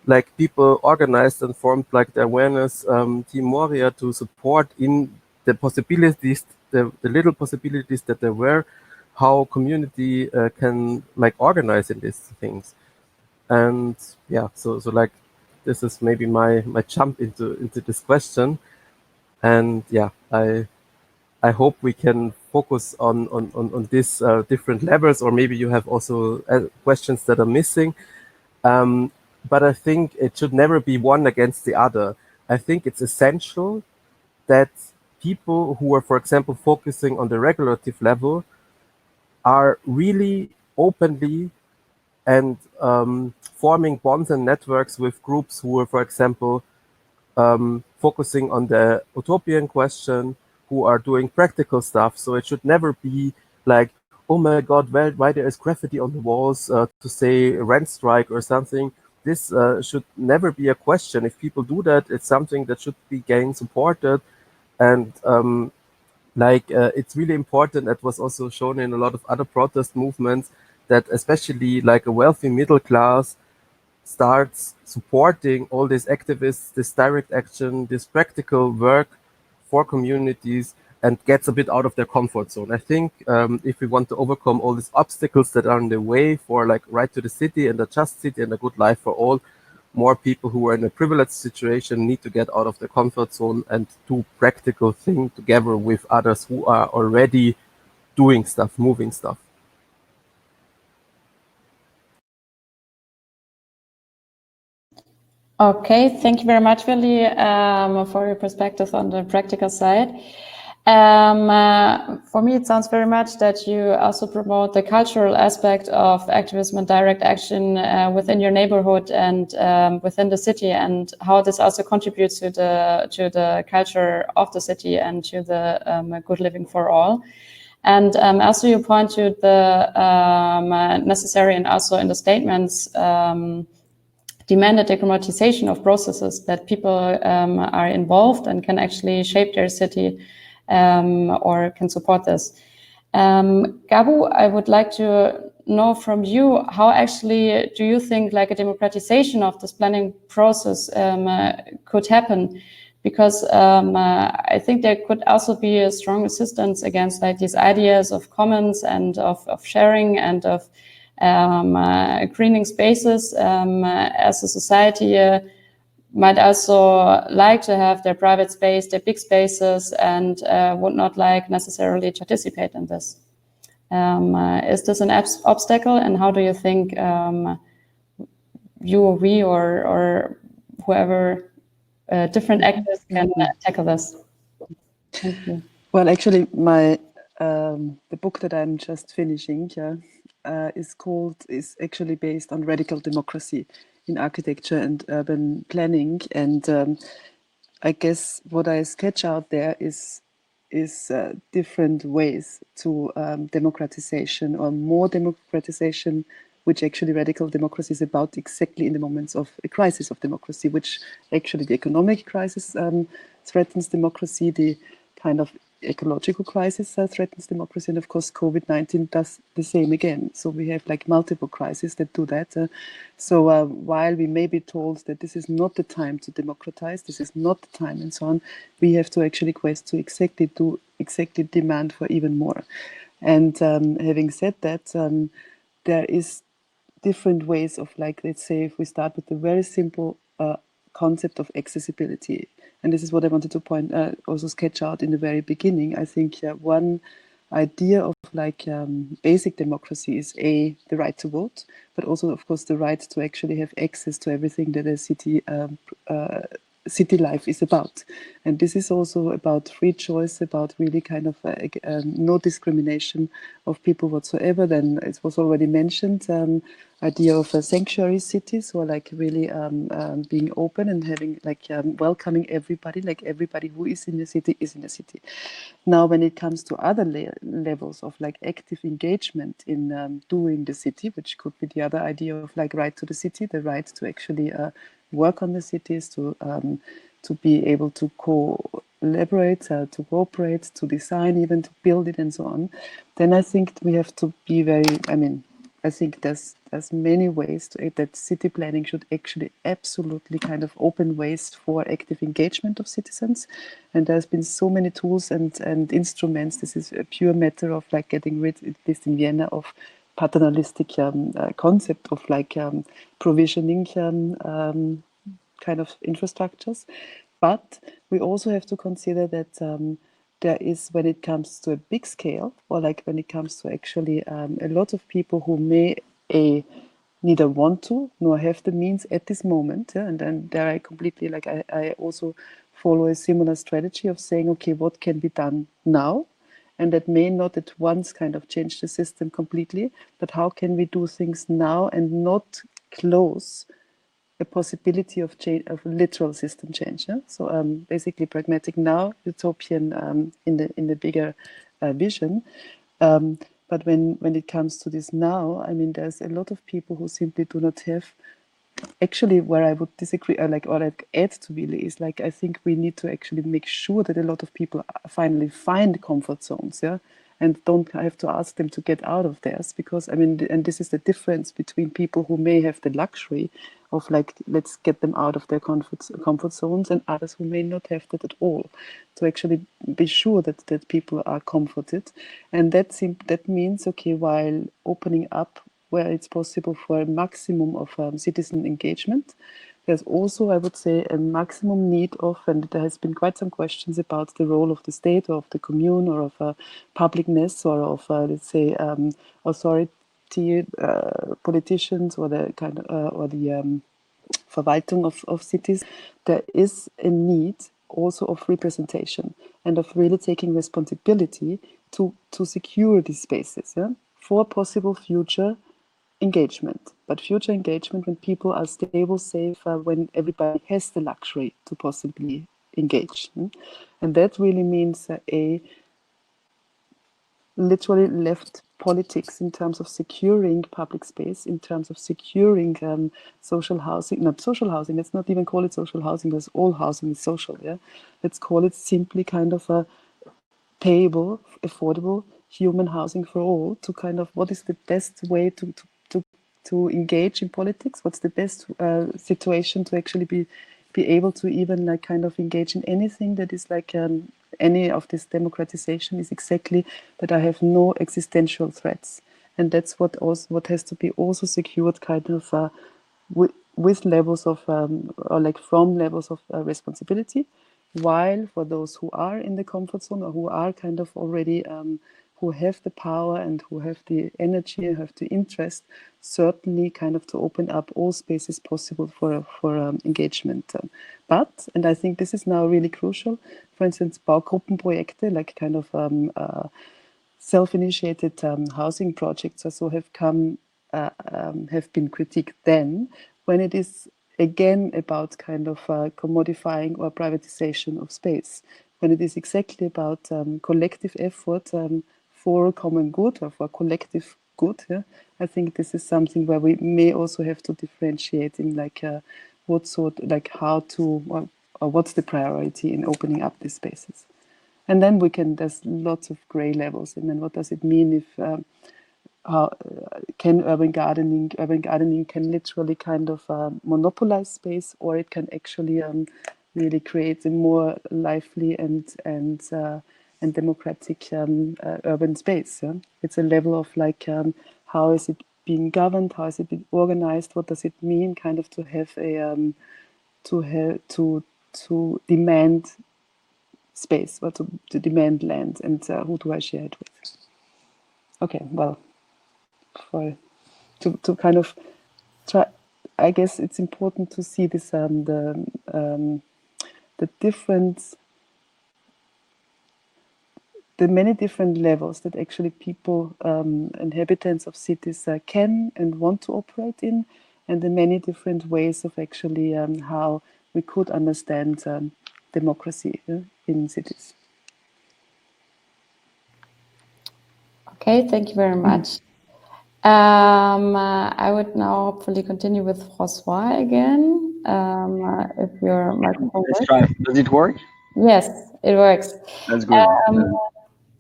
like, people organized and formed like the awareness team Moria to support in the possibilities, the little possibilities that there were, how community can like organize in these things. And yeah, so like, this is maybe my jump into this question. And yeah, I hope we can focus on these different levels, or maybe you have also questions that are missing. But I think it should never be one against the other. I think it's essential that people who are, for example, focusing on the regulative level are really openly and forming bonds and networks with groups who are, for example, focusing on the utopian question, who are doing practical stuff. So it should never be like, oh my God, why there is graffiti on the walls to say rent strike or something. This should never be a question. If people do that, it's something that should be getting supported. And it's really important. That was also shown in a lot of other protest movements, that especially like a wealthy middle class starts supporting all these activists, this direct action, this practical work for communities, and gets a bit out of their comfort zone. I think if we want to overcome all these obstacles that are in the way for like right to the city and a just city and a good life for all, more people who are in a privileged situation need to get out of their comfort zone and do practical things together with others who are already doing stuff, moving stuff. Okay, thank you very much, Willi, for your perspective on the practical side. For me, it sounds very much that you also promote the cultural aspect of activism and direct action within your neighborhood and within the city, and how this also contributes to the culture of the city and to the good living for all. And also you point to the necessary, and also in the statements, demanded democratization of processes, that people are involved and can actually shape their city or can support this. Gabu, I would like to know from you, how actually do you think like a democratization of this planning process could happen? Because I think there could also be a strong resistance against like these ideas of commons and of sharing and of greening spaces, as a society might also like to have their private space, their big spaces, and would not like necessarily to participate in this. Is this an obstacle, and how do you think you or we or whoever different actors can tackle this? Thank you. Well, actually, the book that I'm just finishing is actually based on radical democracy in architecture and urban planning, and I guess what I sketch out there is different ways to democratization, or more democratization, which actually radical democracy is about exactly in the moments of a crisis of democracy, which actually the economic crisis threatens democracy, the kind of ecological crisis threatens democracy, and of course COVID-19 does the same again. So we have like multiple crises that do that. So while we may be told that this is not the time to democratize, this is not the time and so on, we have to actually quest to exactly demand for even more. And having said that, there is different ways of, like, let's say if we start with the very simple concept of accessibility. And this is what I wanted to also sketch out in the very beginning. I think one idea of like basic democracy is the right to vote, but also, of course, the right to actually have access to everything that a city life is about. And this is also about free choice, about really kind of no discrimination of people whatsoever. Then it was already mentioned, idea of sanctuary cities, or like really being open and having like welcoming everybody, like everybody who is in the city is in the city. Now, when it comes to other levels of like active engagement in doing the city, which could be the other idea of like right to the city, the right to actually work on the cities, to be able to collaborate, to cooperate, to design, even to build it and so on, then I think we have to be I think there's many ways that city planning should actually absolutely kind of open ways for active engagement of citizens. And there's been so many tools and instruments. This is a pure matter of like getting rid, at least in Vienna, of paternalistic concept of like provisioning kind of infrastructures. But we also have to consider that there is, when it comes to a big scale, or like when it comes to actually a lot of people who may neither want to nor have the means at this moment, and then there I completely like I also follow a similar strategy of saying, okay, what can be done now? And that may not at once kind of change the system completely, but how can we do things now and not close a possibility of change, of literal system change? Yeah? So basically pragmatic now, utopian in the bigger vision. But when it comes to this now, I mean, there's a lot of people who simply do not have. Actually, where I would disagree, or like add to Willy, is like I think we need to actually make sure that a lot of people finally find comfort zones, yeah, and don't have to ask them to get out of theirs, because I mean, and this is the difference between people who may have the luxury of like, let's get them out of their comfort zones, and others who may not have that at all, to actually be sure that people are comforted. And that means, okay, while opening up where it's possible for a maximum of citizen engagement, there's also, I would say, a maximum need of, and there has been quite some questions about the role of the state or of the commune or of publicness or of, let's say, authority, politicians, or the kind of, or the Verwaltung of cities. There is a need also of representation and of really taking responsibility to secure these spaces, yeah, for possible future engagement. But future engagement when people are stable, safe, when everybody has the luxury to possibly engage. And that really means literally left politics in terms of securing public space, in terms of securing social housing, not social housing, let's not even call it social housing, because all housing is social, yeah. Let's call it simply kind of a payable, affordable human housing for all, to kind of what is the best way to engage in politics, what's the best situation to actually be able to even like kind of engage in anything that is like any of this democratization is exactly that I have no existential threats. And that's what has to be also secured kind of with levels of or like from levels of responsibility, while for those who are in the comfort zone or who are kind of already who have the power and who have the energy and have the interest, certainly kind of to open up all spaces possible for engagement. But, and I think this is now really crucial, for instance, Baugruppenprojekte, like kind of self-initiated housing projects also have been critiqued then, when it is again about kind of commodifying or privatization of space, when it is exactly about collective effort for a common good or for collective good. Yeah? I think this is something where we may also have to differentiate in like what sort, like how to, or what's the priority in opening up these spaces. And then there's lots of gray levels. And then what does it mean if, how can urban gardening can literally kind of monopolize space, or it can actually really create a more lively and democratic urban space. Yeah? It's a level of like, how is it being governed? How is it being organized? What does it mean kind of to have a, to demand space, or to demand land, and who do I share it with? Okay, well, to kind of try, I guess it's important to see this the different, the many different levels that actually people, inhabitants of cities can and want to operate in, and the many different ways of actually how we could understand democracy in cities. Okay, thank you very much. I would now hopefully continue with Francois again. If your microphone Let's works. try. Does it work? Yes, it works. That's good.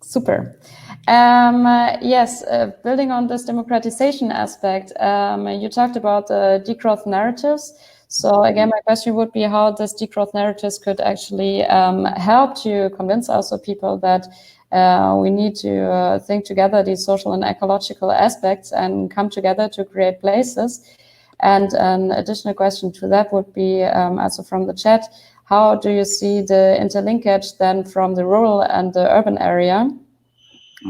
Super. Yes, building on this democratization aspect, you talked about degrowth narratives. So again, my question would be how this degrowth narratives could actually help to convince also people that we need to think together these social and ecological aspects and come together to create places. And an additional question to that would be also from the chat, how do you see the interlinkage then from the rural and the urban area,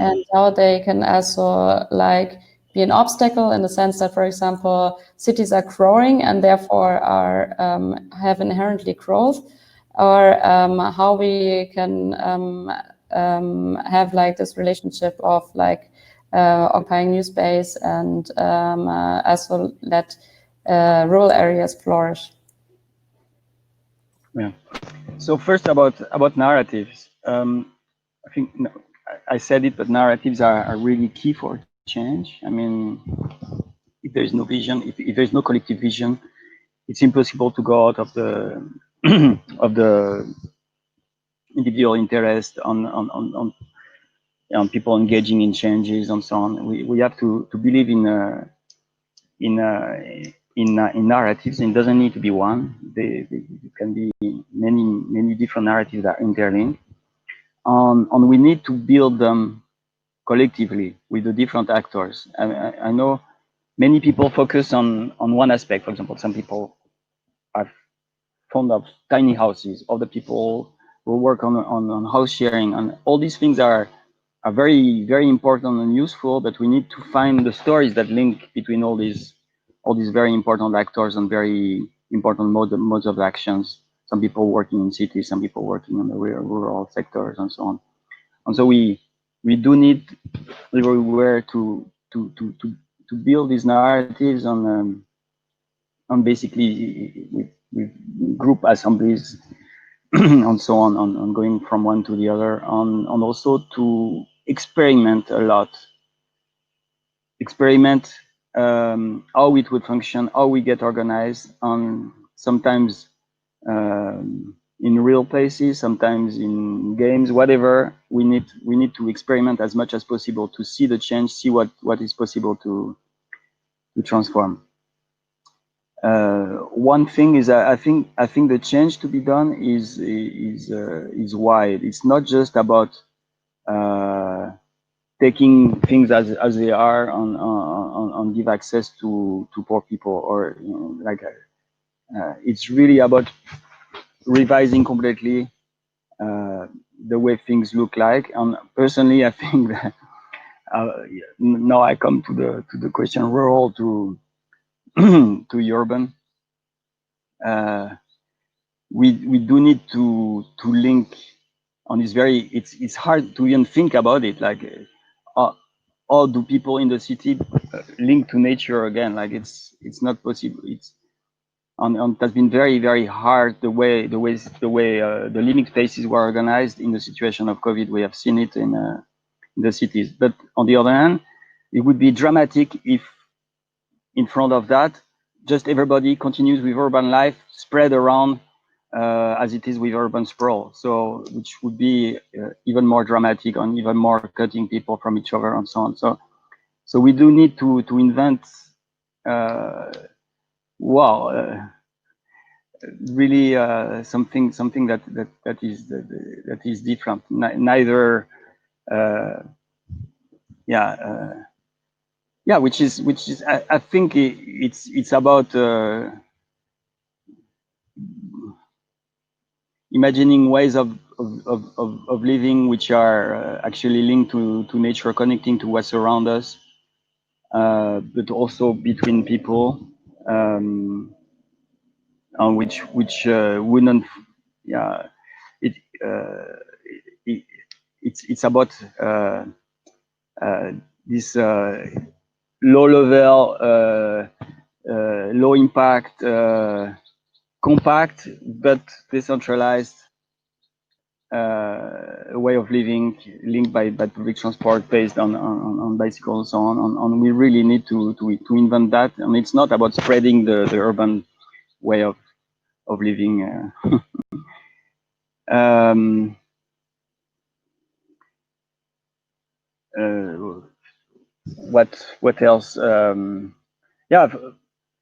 and how they can also like be an obstacle in the sense that, for example, cities are growing and therefore are have inherently growth, or how we can have like this relationship of like occupying new space and also let rural areas flourish. Yeah. So first about narratives. I think I said it, but narratives are really key for change. I mean, if there is no vision, if there is no collective vision, it's impossible to go out of the of the individual interest on people engaging in changes and so on. We have to believe in narratives, and it doesn't need to be one. They can be many different narratives that are interlinked. And we need to build them collectively with the different actors. I know many people focus on one aspect. For example, some people are fond of tiny houses. Other people will work on house sharing, and all these things are very important and useful. But we need to find the stories that link between all these very important actors and very important modes of actions. some people working in cities, some people working in the rural sectors, and so on. And so we do need everywhere to build these narratives on basically with group assemblies and so on going from one to the other, and also to experiment a lot. Experiment how it would function, how we get organized, and sometimes in real places, sometimes in games, whatever. We need to experiment as much as possible to see the change, see what is possible to transform. One thing is, I think the change to be done is wide. It's not just about taking things as they are and give access to poor people, or it's really about revising completely the way things look like. And personally, I think that now I come to the question rural to urban. We do need to link on this it's hard to even think about it, like how do people in the city link to nature again? Like it's not possible. It's has been very, very hard the way the living spaces were organized in the situation of COVID. We have seen it in the cities. But on the other hand, it would be dramatic if in front of that, just everybody continues with urban life spread around as it is with urban sprawl. So, which would be even more dramatic and even more cutting people from each other and so on. So we do need to invent, really something that is different. Neither, which is I think it's about imagining ways of living which are actually linked to nature, connecting to what's around us, but also between people, on which wouldn't, it's about this low level, low impact, compact but decentralized way of living, linked by public transport, based on bicycles and so on. And we really need to invent that. And it's not about spreading the urban way of living. What else?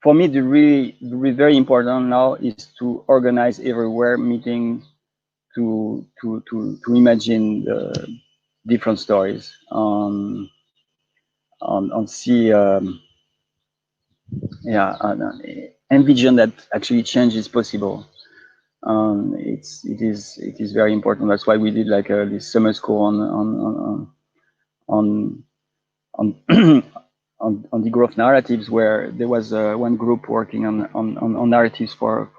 For me, the really very important now is to organize everywhere meeting to imagine the different stories, and see, envision that actually change is possible. It is very important. That's why we did like this summer school on Degrowth narratives, where there was one group working on narratives for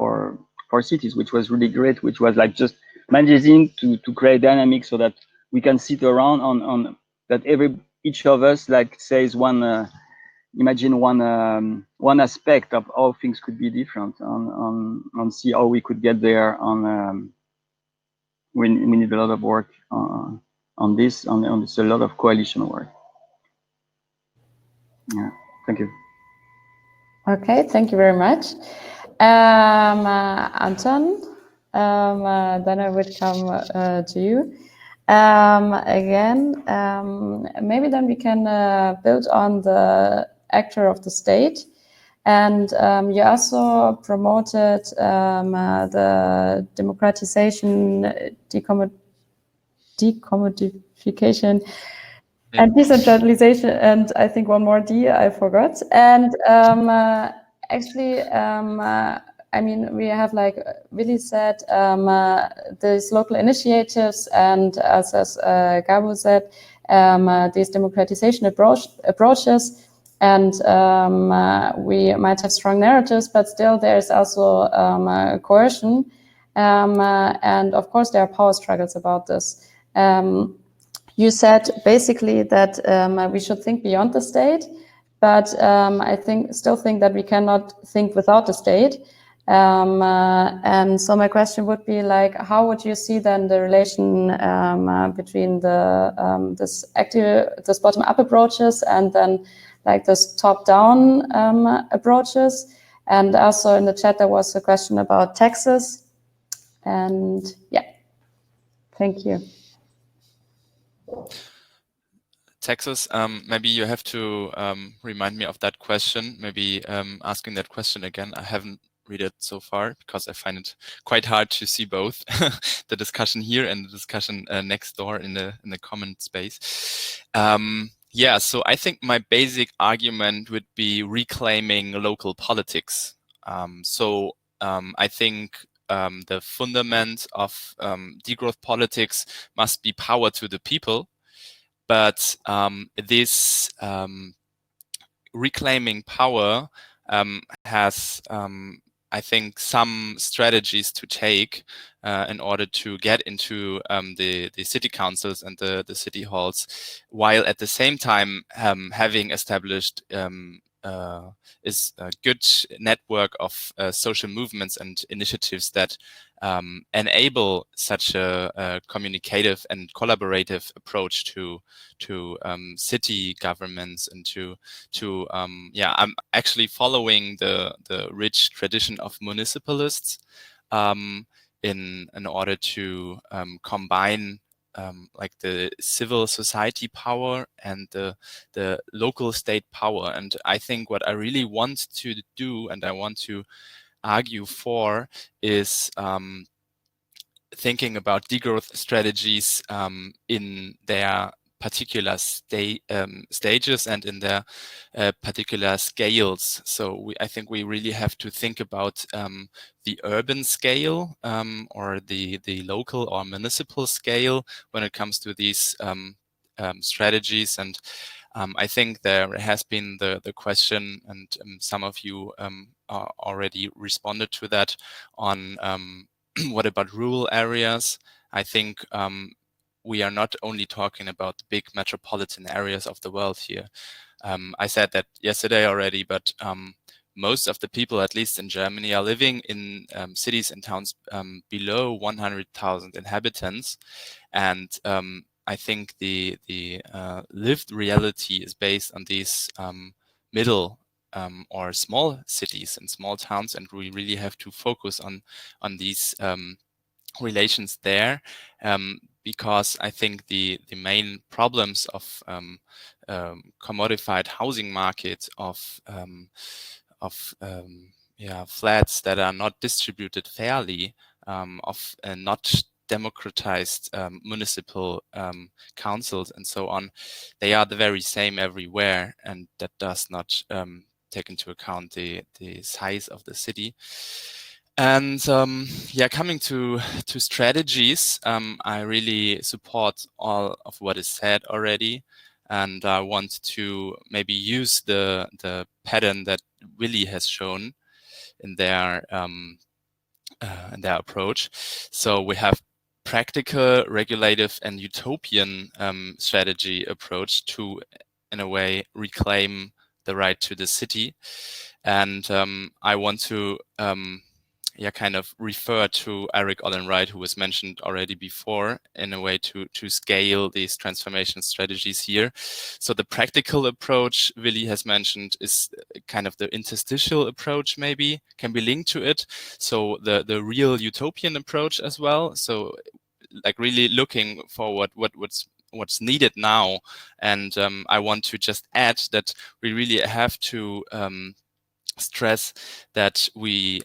cities, which was really great, which was like just managing to create dynamics so that we can sit around on that each of us like says imagine one aspect of how things could be different, and see how we could get there. We need a lot of work on this, and it's a lot of coalition work. Yeah, thank you. Okay, thank you very much. Anton, then I would come to you. Again, maybe then we can build on the actor of the state. And you also promoted the democratization, decommodification, and decentralization, and I think one more D I forgot. And actually, I mean, we have, like Willy said, these local initiatives, and as Gabu said, these democratization approaches, and we might have strong narratives, but still there's also coercion. And of course, there are power struggles about this. You said basically that we should think beyond the state, but I still think that we cannot think without the state. And so my question would be like, how would you see then the relation between the this bottom-up approaches and then like this top-down approaches? And also in the chat there was a question about taxes. And yeah, thank you. Taxes, maybe you have to remind me of that question, maybe asking that question again. I haven't read it so far because I find it quite hard to see both the discussion here and the discussion next door in the comment space. Yeah, so I think my basic argument would be reclaiming local politics. I think the fundament of degrowth politics must be power to the people. But this reclaiming power has, I think, some strategies to take in order to get into the city councils and the city halls, while at the same time having established is a good network of social movements and initiatives that enable such a communicative and collaborative approach to city governments and I'm actually following the rich tradition of municipalists in order to combine like the civil society power and the local state power. And I think what I really want to do and I want to argue for is thinking about degrowth strategies in their particular stages and in their particular scales. So I think we really have to think about the urban scale or the local or municipal scale when it comes to these strategies. And I think there has been the question, and some of you already responded to that on what about rural areas? I think we are not only talking about the big metropolitan areas of the world here. I said that yesterday already, but most of the people, at least in Germany, are living in cities and towns below 100,000 inhabitants. And I think the lived reality is based on these middle or small cities and small towns, and we really have to focus on these relations there, because I think the main problems of commodified housing market of flats that are not distributed fairly, of not democratized municipal councils and so on, they are the very same everywhere, and that does not take into account the size of the city. And coming to strategies, I really support all of what is said already, and I want to maybe use the pattern that Willy has shown in their approach. So we have practical, regulative, and utopian strategy approach to, in a way, reclaim the right to the city. And I want to kind of refer to Eric Olin Wright, who was mentioned already before, in a way to scale these transformation strategies here. So the practical approach Willy has mentioned is kind of the interstitial approach, maybe can be linked to it. So the real utopian approach as well. So like really looking forward what's needed now. And I want to just add that we really have to stress that we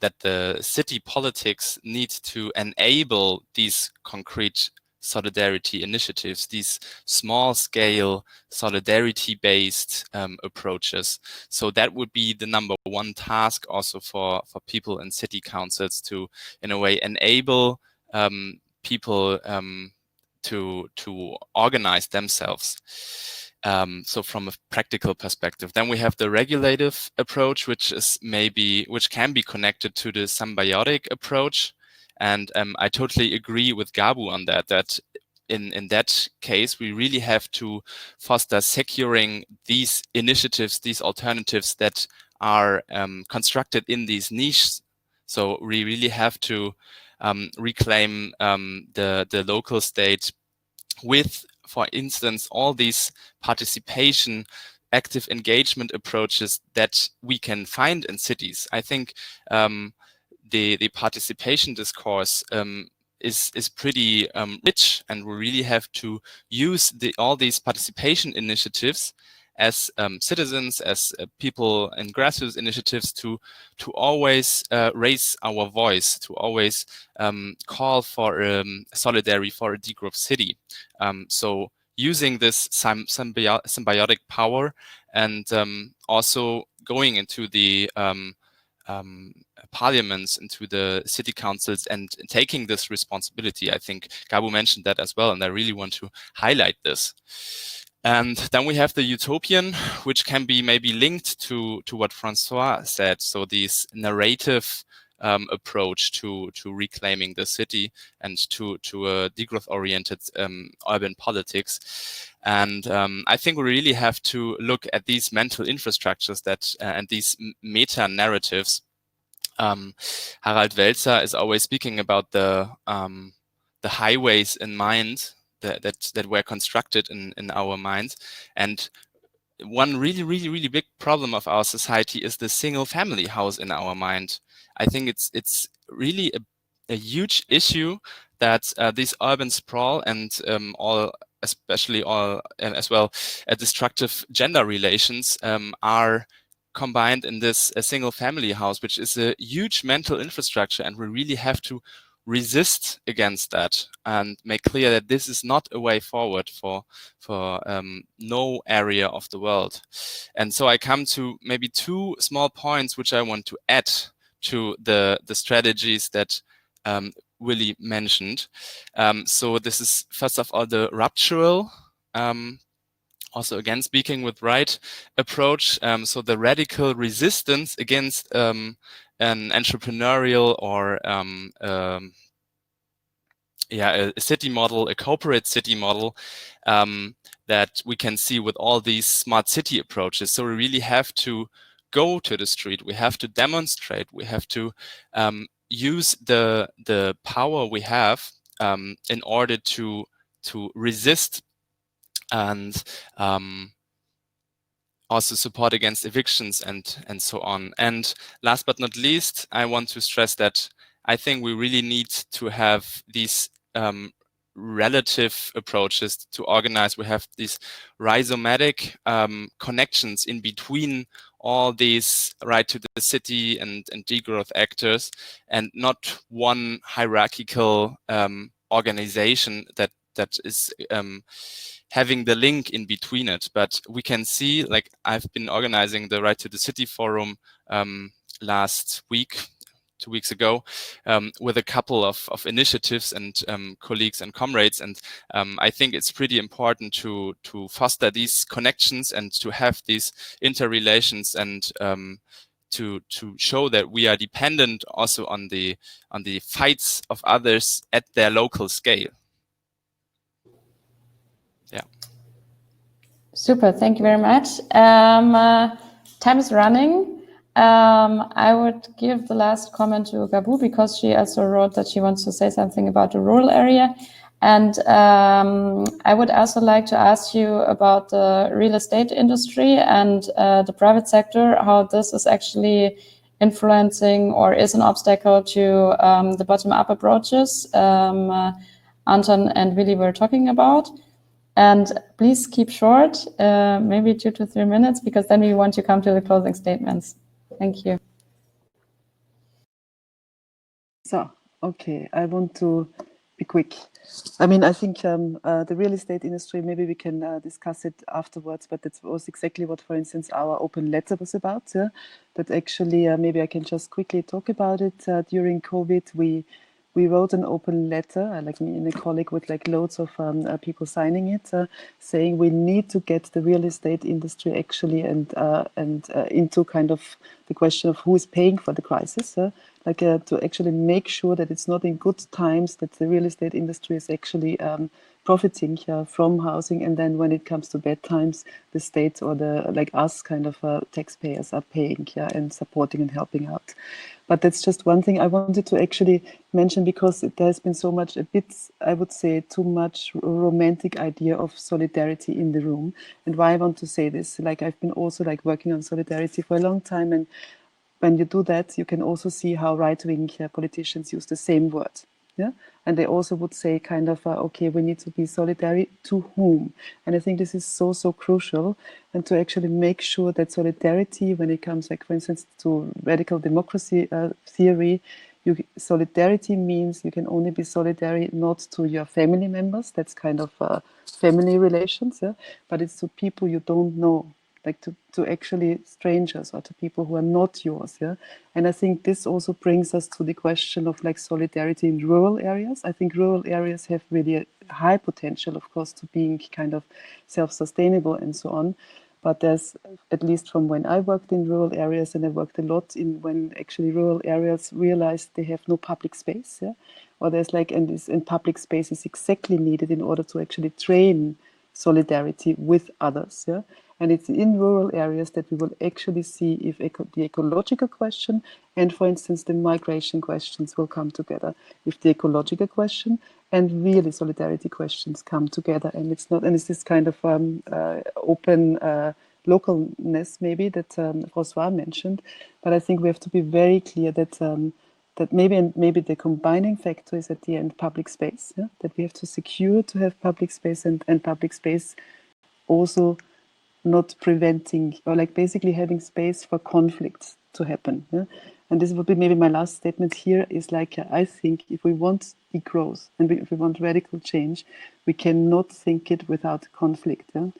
that the city politics need to enable these concrete solidarity initiatives, these small-scale solidarity-based approaches. So that would be the number one task also for people in city councils to, in a way, enable people to organize themselves. So from a practical perspective, then we have the regulative approach, which can be connected to the symbiotic approach. And I totally agree with Gabu on that in that case, we really have to foster securing these initiatives, these alternatives that are constructed in these niches. So we really have to reclaim the local state with, for instance, all these participation, active engagement approaches that we can find in cities. I think the participation discourse is pretty rich, and we really have to use all these participation initiatives as citizens, as people in grassroots initiatives to always raise our voice, to always call for solidarity for a degrowth city. So using this symbiotic power, and also going into the parliaments, into the city councils, and taking this responsibility. I think Gabu mentioned that as well, and I really want to highlight this. And then we have the utopian, which can be maybe linked to what Francois said. So this narrative approach to reclaiming the city and to a degrowth-oriented urban politics. And I think we really have to look at these mental infrastructures that and these meta narratives. Harald Welzer is always speaking about the highways in mind that were constructed in our minds. And one really big problem of our society is the single family house in our mind. I think it's really a huge issue that this urban sprawl and especially as well destructive gender relations are combined in this single family house, which is a huge mental infrastructure, and we really have to resist against that and make clear that this is not a way forward for no area of the world. And so I come to maybe two small points which I want to add to the strategies that Willy mentioned. So this is first of all the ruptural, also again speaking with right approach. So the radical resistance against an entrepreneurial or a city model, a corporate city model that we can see with all these smart city approaches. So we really have to go to the street. We have to demonstrate. We have to use the power we have in order to resist and also support against evictions and so on. And last but not least, I want to stress that I think we really need to have these relative approaches to organize. We have these rhizomatic connections in between all these right to the city and degrowth actors, and not one hierarchical organization that is having the link in between it. But we can see, like I've been organizing the Right to the City Forum last week, 2 weeks ago, with a couple of initiatives and colleagues and comrades. And I think it's pretty important to foster these connections and to have these interrelations and to show that we are dependent also on the fights of others at their local scale. Yeah. Super, thank you very much. Time is running. I would give the last comment to Gabu, because she also wrote that she wants to say something about the rural area. And I would also like to ask you about the real estate industry and the private sector, how this is actually influencing or is an obstacle to the bottom-up approaches Anton and Willy were talking about. And please keep short, maybe 2 to 3 minutes, because then we want to come to the closing statements. Thank you. So, okay, I want to be quick. I mean, I think the real estate industry, maybe we can discuss it afterwards, but that was exactly what, for instance, our open letter was about. But actually, maybe I can just quickly talk about it. During COVID, we we wrote an open letter, like me and a colleague with like loads of people signing it, saying we need to get the real estate industry actually and into kind of the question of who is paying for the crisis, to actually make sure that it's not in good times that the real estate industry is actually profiting from housing, and then when it comes to bad times, the state or the like us kind of taxpayers are paying and supporting and helping out. But that's just one thing I wanted to actually mention, because there has been so much, a bit, I would say, too much romantic idea of solidarity in the room. And why I want to say this, like I've been also like working on solidarity for a long time, and when you do that, you can also see how right-wing politicians use the same word. Yeah, and they also would say kind of, okay, we need to be solidary to whom? And I think this is so, so crucial, and to actually make sure that solidarity, when it comes, like, for instance, to radical democracy theory, solidarity means you can only be solidary not to your family members, that's kind of family relations, yeah? But it's to people you don't know, like to actually strangers or to people who are not yours, yeah. And I think this also brings us to the question of like solidarity in rural areas. I think rural areas have really a high potential, of course, to being kind of self-sustainable and so on. But there's, at least from when I worked in rural areas, and I worked a lot in when actually rural areas realized they have no public space, yeah, or there's like, and public space is exactly needed in order to actually train solidarity with others, yeah. And it's in rural areas that we will actually see if the ecological question and, for instance, the migration questions will come together. If the ecological question and really solidarity questions come together, and it's not, and it's this kind of open localness maybe that Francois mentioned. But I think we have to be very clear that that maybe the combining factor is at the end public space. Yeah? That we have to secure to have public space, and public space also not preventing, or like basically having space for conflicts to happen. Yeah? And this would be maybe my last statement here, is like, I think if we want degrowth and if we want radical change, we cannot think it without conflict. Yeah?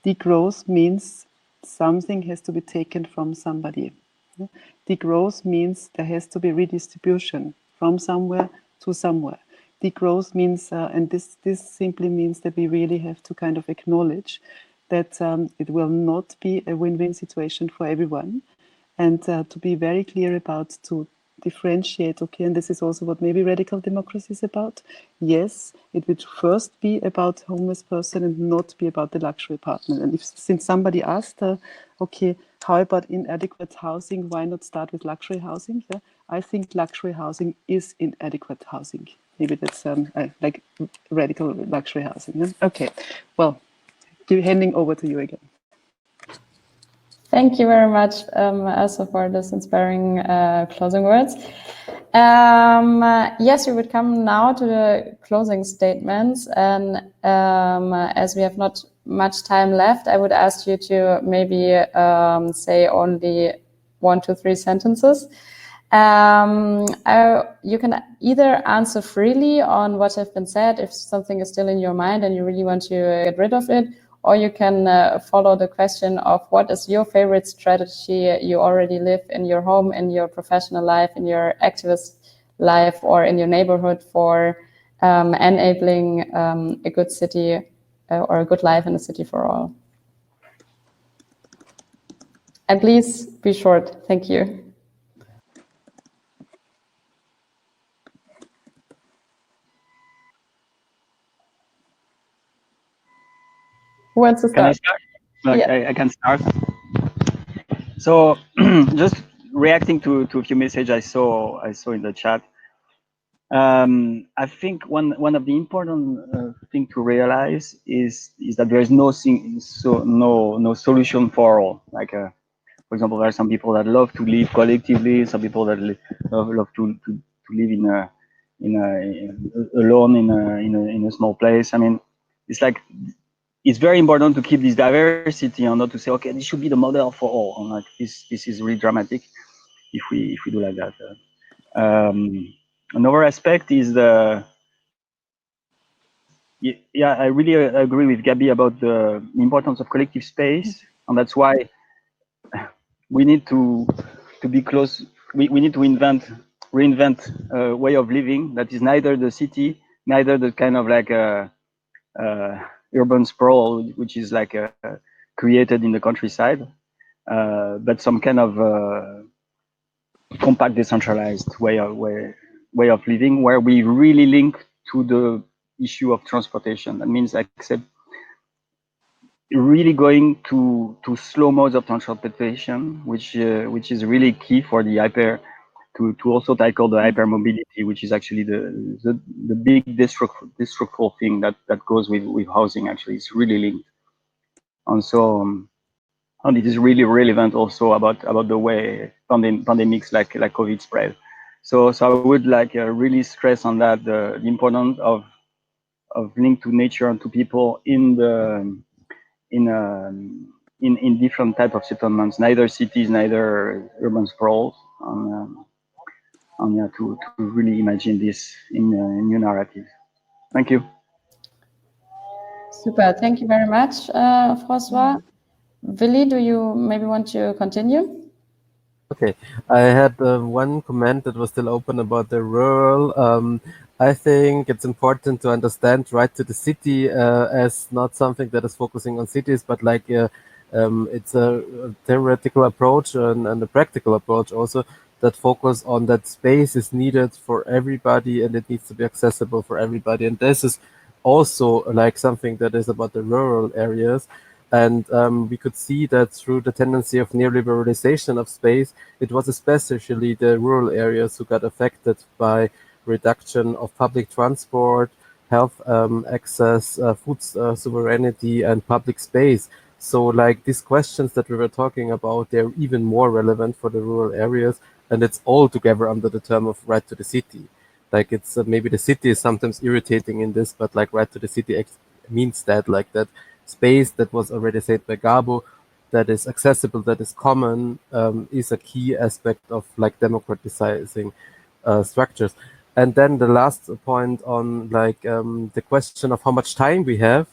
Degrowth means something has to be taken from somebody. Yeah? Degrowth means there has to be redistribution from somewhere to somewhere. Degrowth means, and this simply means that we really have to kind of acknowledge that it will not be a win-win situation for everyone, and to be very clear about, to differentiate, okay, and this is also what maybe radical democracy is about. Yes, it would first be about homeless person and not be about the luxury apartment. And since somebody asked, okay, how about inadequate housing? Why not start with luxury housing? Yeah? I think luxury housing is inadequate housing. Maybe that's like radical luxury housing. Yeah? Okay, well, handing over to you again. Thank you very much, also for this inspiring closing words. Yes, we would come now to the closing statements, and as we have not much time left, I would ask you to maybe say only 1 to 3 sentences. You can either answer freely on what have been said if something is still in your mind and you really want to get rid of it, or you can follow the question of what is your favorite strategy you already live in your home, in your professional life, in your activist life, or in your neighborhood for enabling a good city or a good life in a city for all. And please be short. Thank you. Who wants to start? Can I start? Look, Yeah. I can start. So just reacting to a few messages I saw in the chat. I think one of the important thing to realize is that there is no solution for all. Like for example, there are some people that love to live collectively, some people that love to live alone in a small place. I mean, it's like, it's very important to keep this diversity and not to say, okay, this should be the model for all. And like this is really dramatic if we do like that. Another aspect is I really agree with Gabi about the importance of collective space, and that's why we need to be close. We need to invent reinvent a way of living that is neither the city, neither the kind of like urban sprawl, which is like created in the countryside, but some kind of compact, decentralized way of living, where we really link to the issue of transportation. That means accept really going to slow modes of transportation, which is really key for the hyper to also tackle the hypermobility, which is actually the big destructive thing that goes with housing. Actually, it's really linked, and so and it is really relevant also about the way pandemics like COVID spread. So I would like really stress on that the importance of link to nature and to people in different type of settlements, neither cities, neither urban sprawls, and yeah, to really imagine this in new narratives. Thank you. Super. Thank you very much, Francois. Willi, do you maybe want to continue? Okay, I had one comment that was still open about the rural. I think it's important to understand right to the city as not something that is focusing on cities, but like it's a theoretical approach and a practical approach also that focus on that space is needed for everybody and it needs to be accessible for everybody. And this is also like something that is about the rural areas. And we could see that through the tendency of neoliberalization of space, it was especially the rural areas who got affected by reduction of public transport, health access, food sovereignty, and public space. So like these questions that we were talking about, they're even more relevant for the rural areas. And it's all together under the term of right to the city. Like it's maybe the city is sometimes irritating in this, but like right to the city means that like that space that was already said by Gabu, that is accessible, that is common, is a key aspect of like democratizing structures. And then the last point on like the question of how much time we have,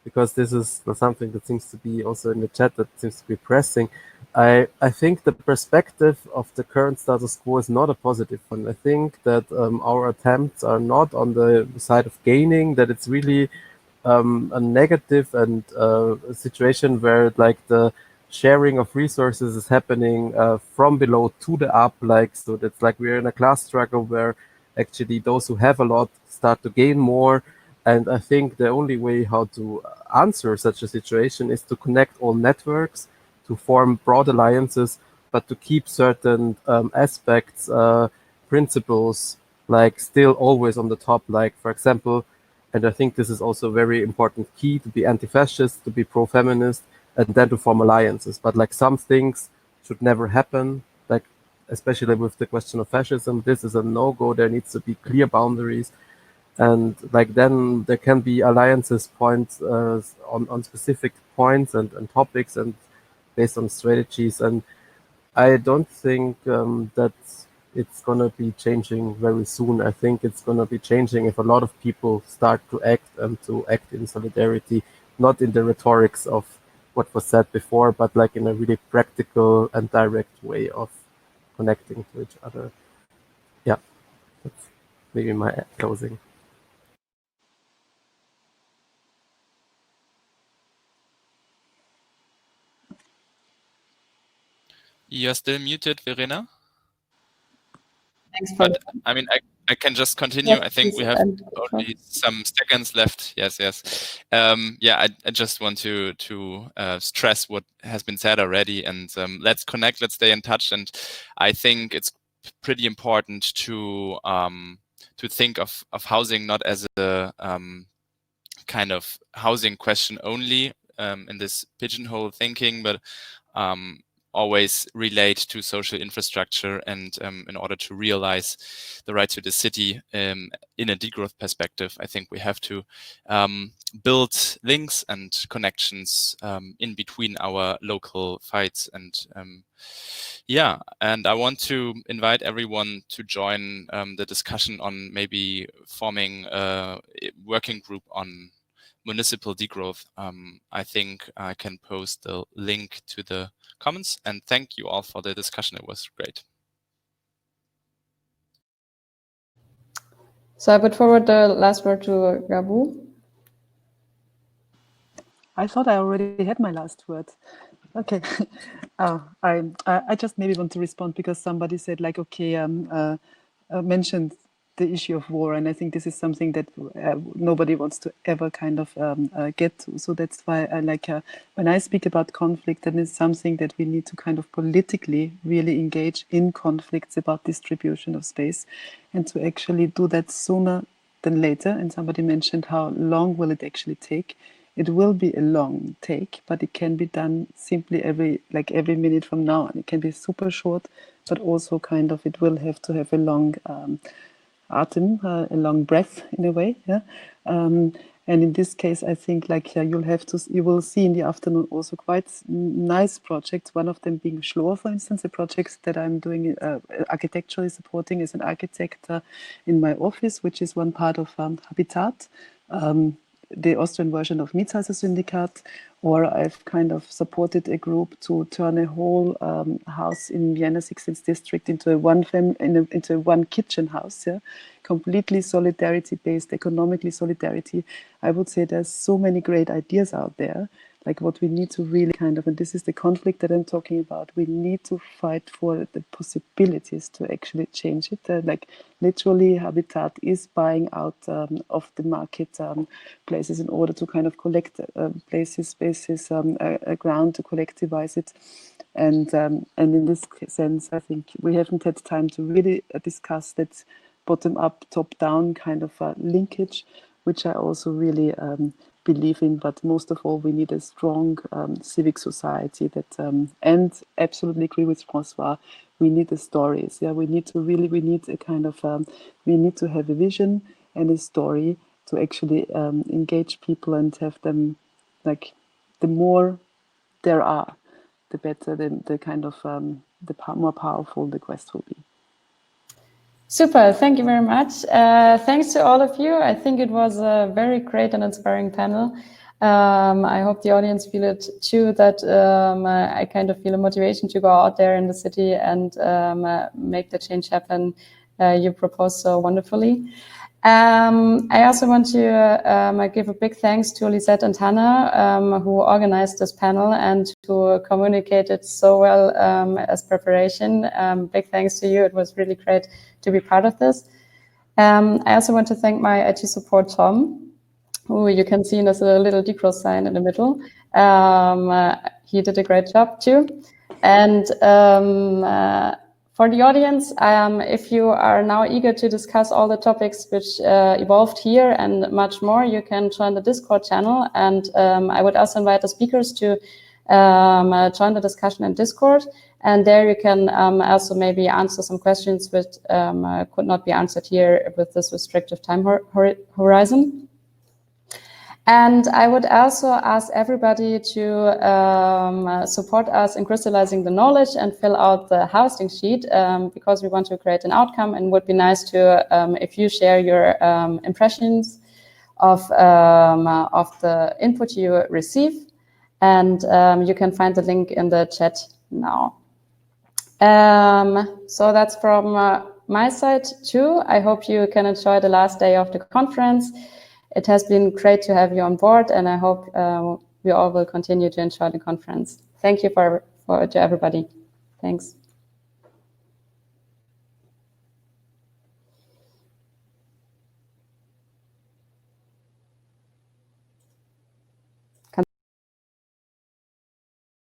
because this is something that seems to be also in the chat that seems to be pressing. I think the perspective of the current status quo is not a positive one. I think that our attempts are not on the side of gaining, that it's really a negative and a situation where like the sharing of resources is happening from below to the up, like so that's like we're in a class struggle where actually those who have a lot start to gain more. And I think the only way how to answer such a situation is to connect all networks, to form broad alliances, but to keep certain aspects, principles, like still always on the top, like for example, and I think this is also a very important key to be anti-fascist, to be pro-feminist, and then to form alliances. But like some things should never happen, like especially with the question of fascism, this is a no-go. There needs to be clear boundaries. And like then there can be alliances points on specific points and topics and based on strategies. And I don't think that it's going to be changing very soon. I think it's going to be changing if a lot of people start to act and to act in solidarity, not in the rhetorics of what was said before, but like in a really practical and direct way of connecting to each other. Yeah, that's maybe my closing. You're still muted, Verena. Thanks for But I mean, I can just continue. Yes, I think please, we have only some seconds left. Yes. Yeah, I just want to stress what has been said already, and let's connect, let's stay in touch. And I think it's pretty important to think of housing not as a kind of housing question only in this pigeonhole thinking, but always relate to social infrastructure, and in order to realize the right to the city in a degrowth perspective, I think we have to build links and connections in between our local fights. And yeah, and I want to invite everyone to join the discussion on maybe forming a working group on municipal degrowth. I think I can post the link to the comments, and thank you all for the discussion. It was great. So I would forward the last word to Gabu. I thought I already had my last word. Okay. I just maybe want to respond because somebody said like, okay, mentioned the issue of war, and I think this is something that nobody wants to ever kind of get to. So that's why I like when I speak about conflict, then it's something that we need to kind of politically really engage in conflicts about distribution of space, and to actually do that sooner than later. And somebody mentioned how long will it actually take. It will be a long take, but it can be done simply every minute from now on. It can be super short, but also kind of it will have to have a long atem, a long breath in a way. Yeah. And in this case, I think you will see in the afternoon also quite nice projects. One of them being Schloor, for instance, a project that I'm doing architecturally supporting as an architect in my office, which is one part of Habitat. The Austrian version of Mietshäuser-Syndikat, or I've kind of supported a group to turn a whole house in Vienna 16th district into a one kitchen house, yeah, completely solidarity based, economically solidarity. I would say there's so many great ideas out there. Like what we need to really kind of, and this is the conflict that I'm talking about, we need to fight for the possibilities to actually change it. Like literally Habitat is buying out of the market places in order to kind of collect spaces, a ground to collectivize it. And in this sense, I think we haven't had time to really discuss that bottom-up, top-down kind of linkage, which I also really believe in. But most of all, we need a strong civic society that, and absolutely agree with Francois, we need the stories. Yeah, we need a kind of, we need to have a vision and a story to actually engage people and have them, like, the more there are, the better the kind of, more powerful the quest will be. Super, thank you very much. Thanks to all of you. I think it was a very great and inspiring panel. I hope the audience feel it too, that I kind of feel a motivation to go out there in the city and make the change happen you proposed so wonderfully. I also want to give a big thanks to Lisette and Hannah, who organized this panel and who communicated so well as preparation. Big thanks to you. It was really great to be part of this. I also want to thank my IT support, Tom, who you can see there's a little Degrowth sign in the middle. He did a great job too. And for the audience, if you are now eager to discuss all the topics which evolved here and much more, you can join the Discord channel. And I would also invite the speakers to join the discussion in Discord. And there you can also maybe answer some questions which could not be answered here with this restrictive time horizon. And I would also ask everybody to support us in crystallizing the knowledge and fill out the housing sheet because we want to create an outcome, and would be nice to if you share your impressions of the input you receive, and you can find the link in the chat now. So that's from my side too. I hope you can enjoy the last day of the conference. It has been great to have you on board, and I hope we all will continue to enjoy the conference. Thank you to everybody. Thanks.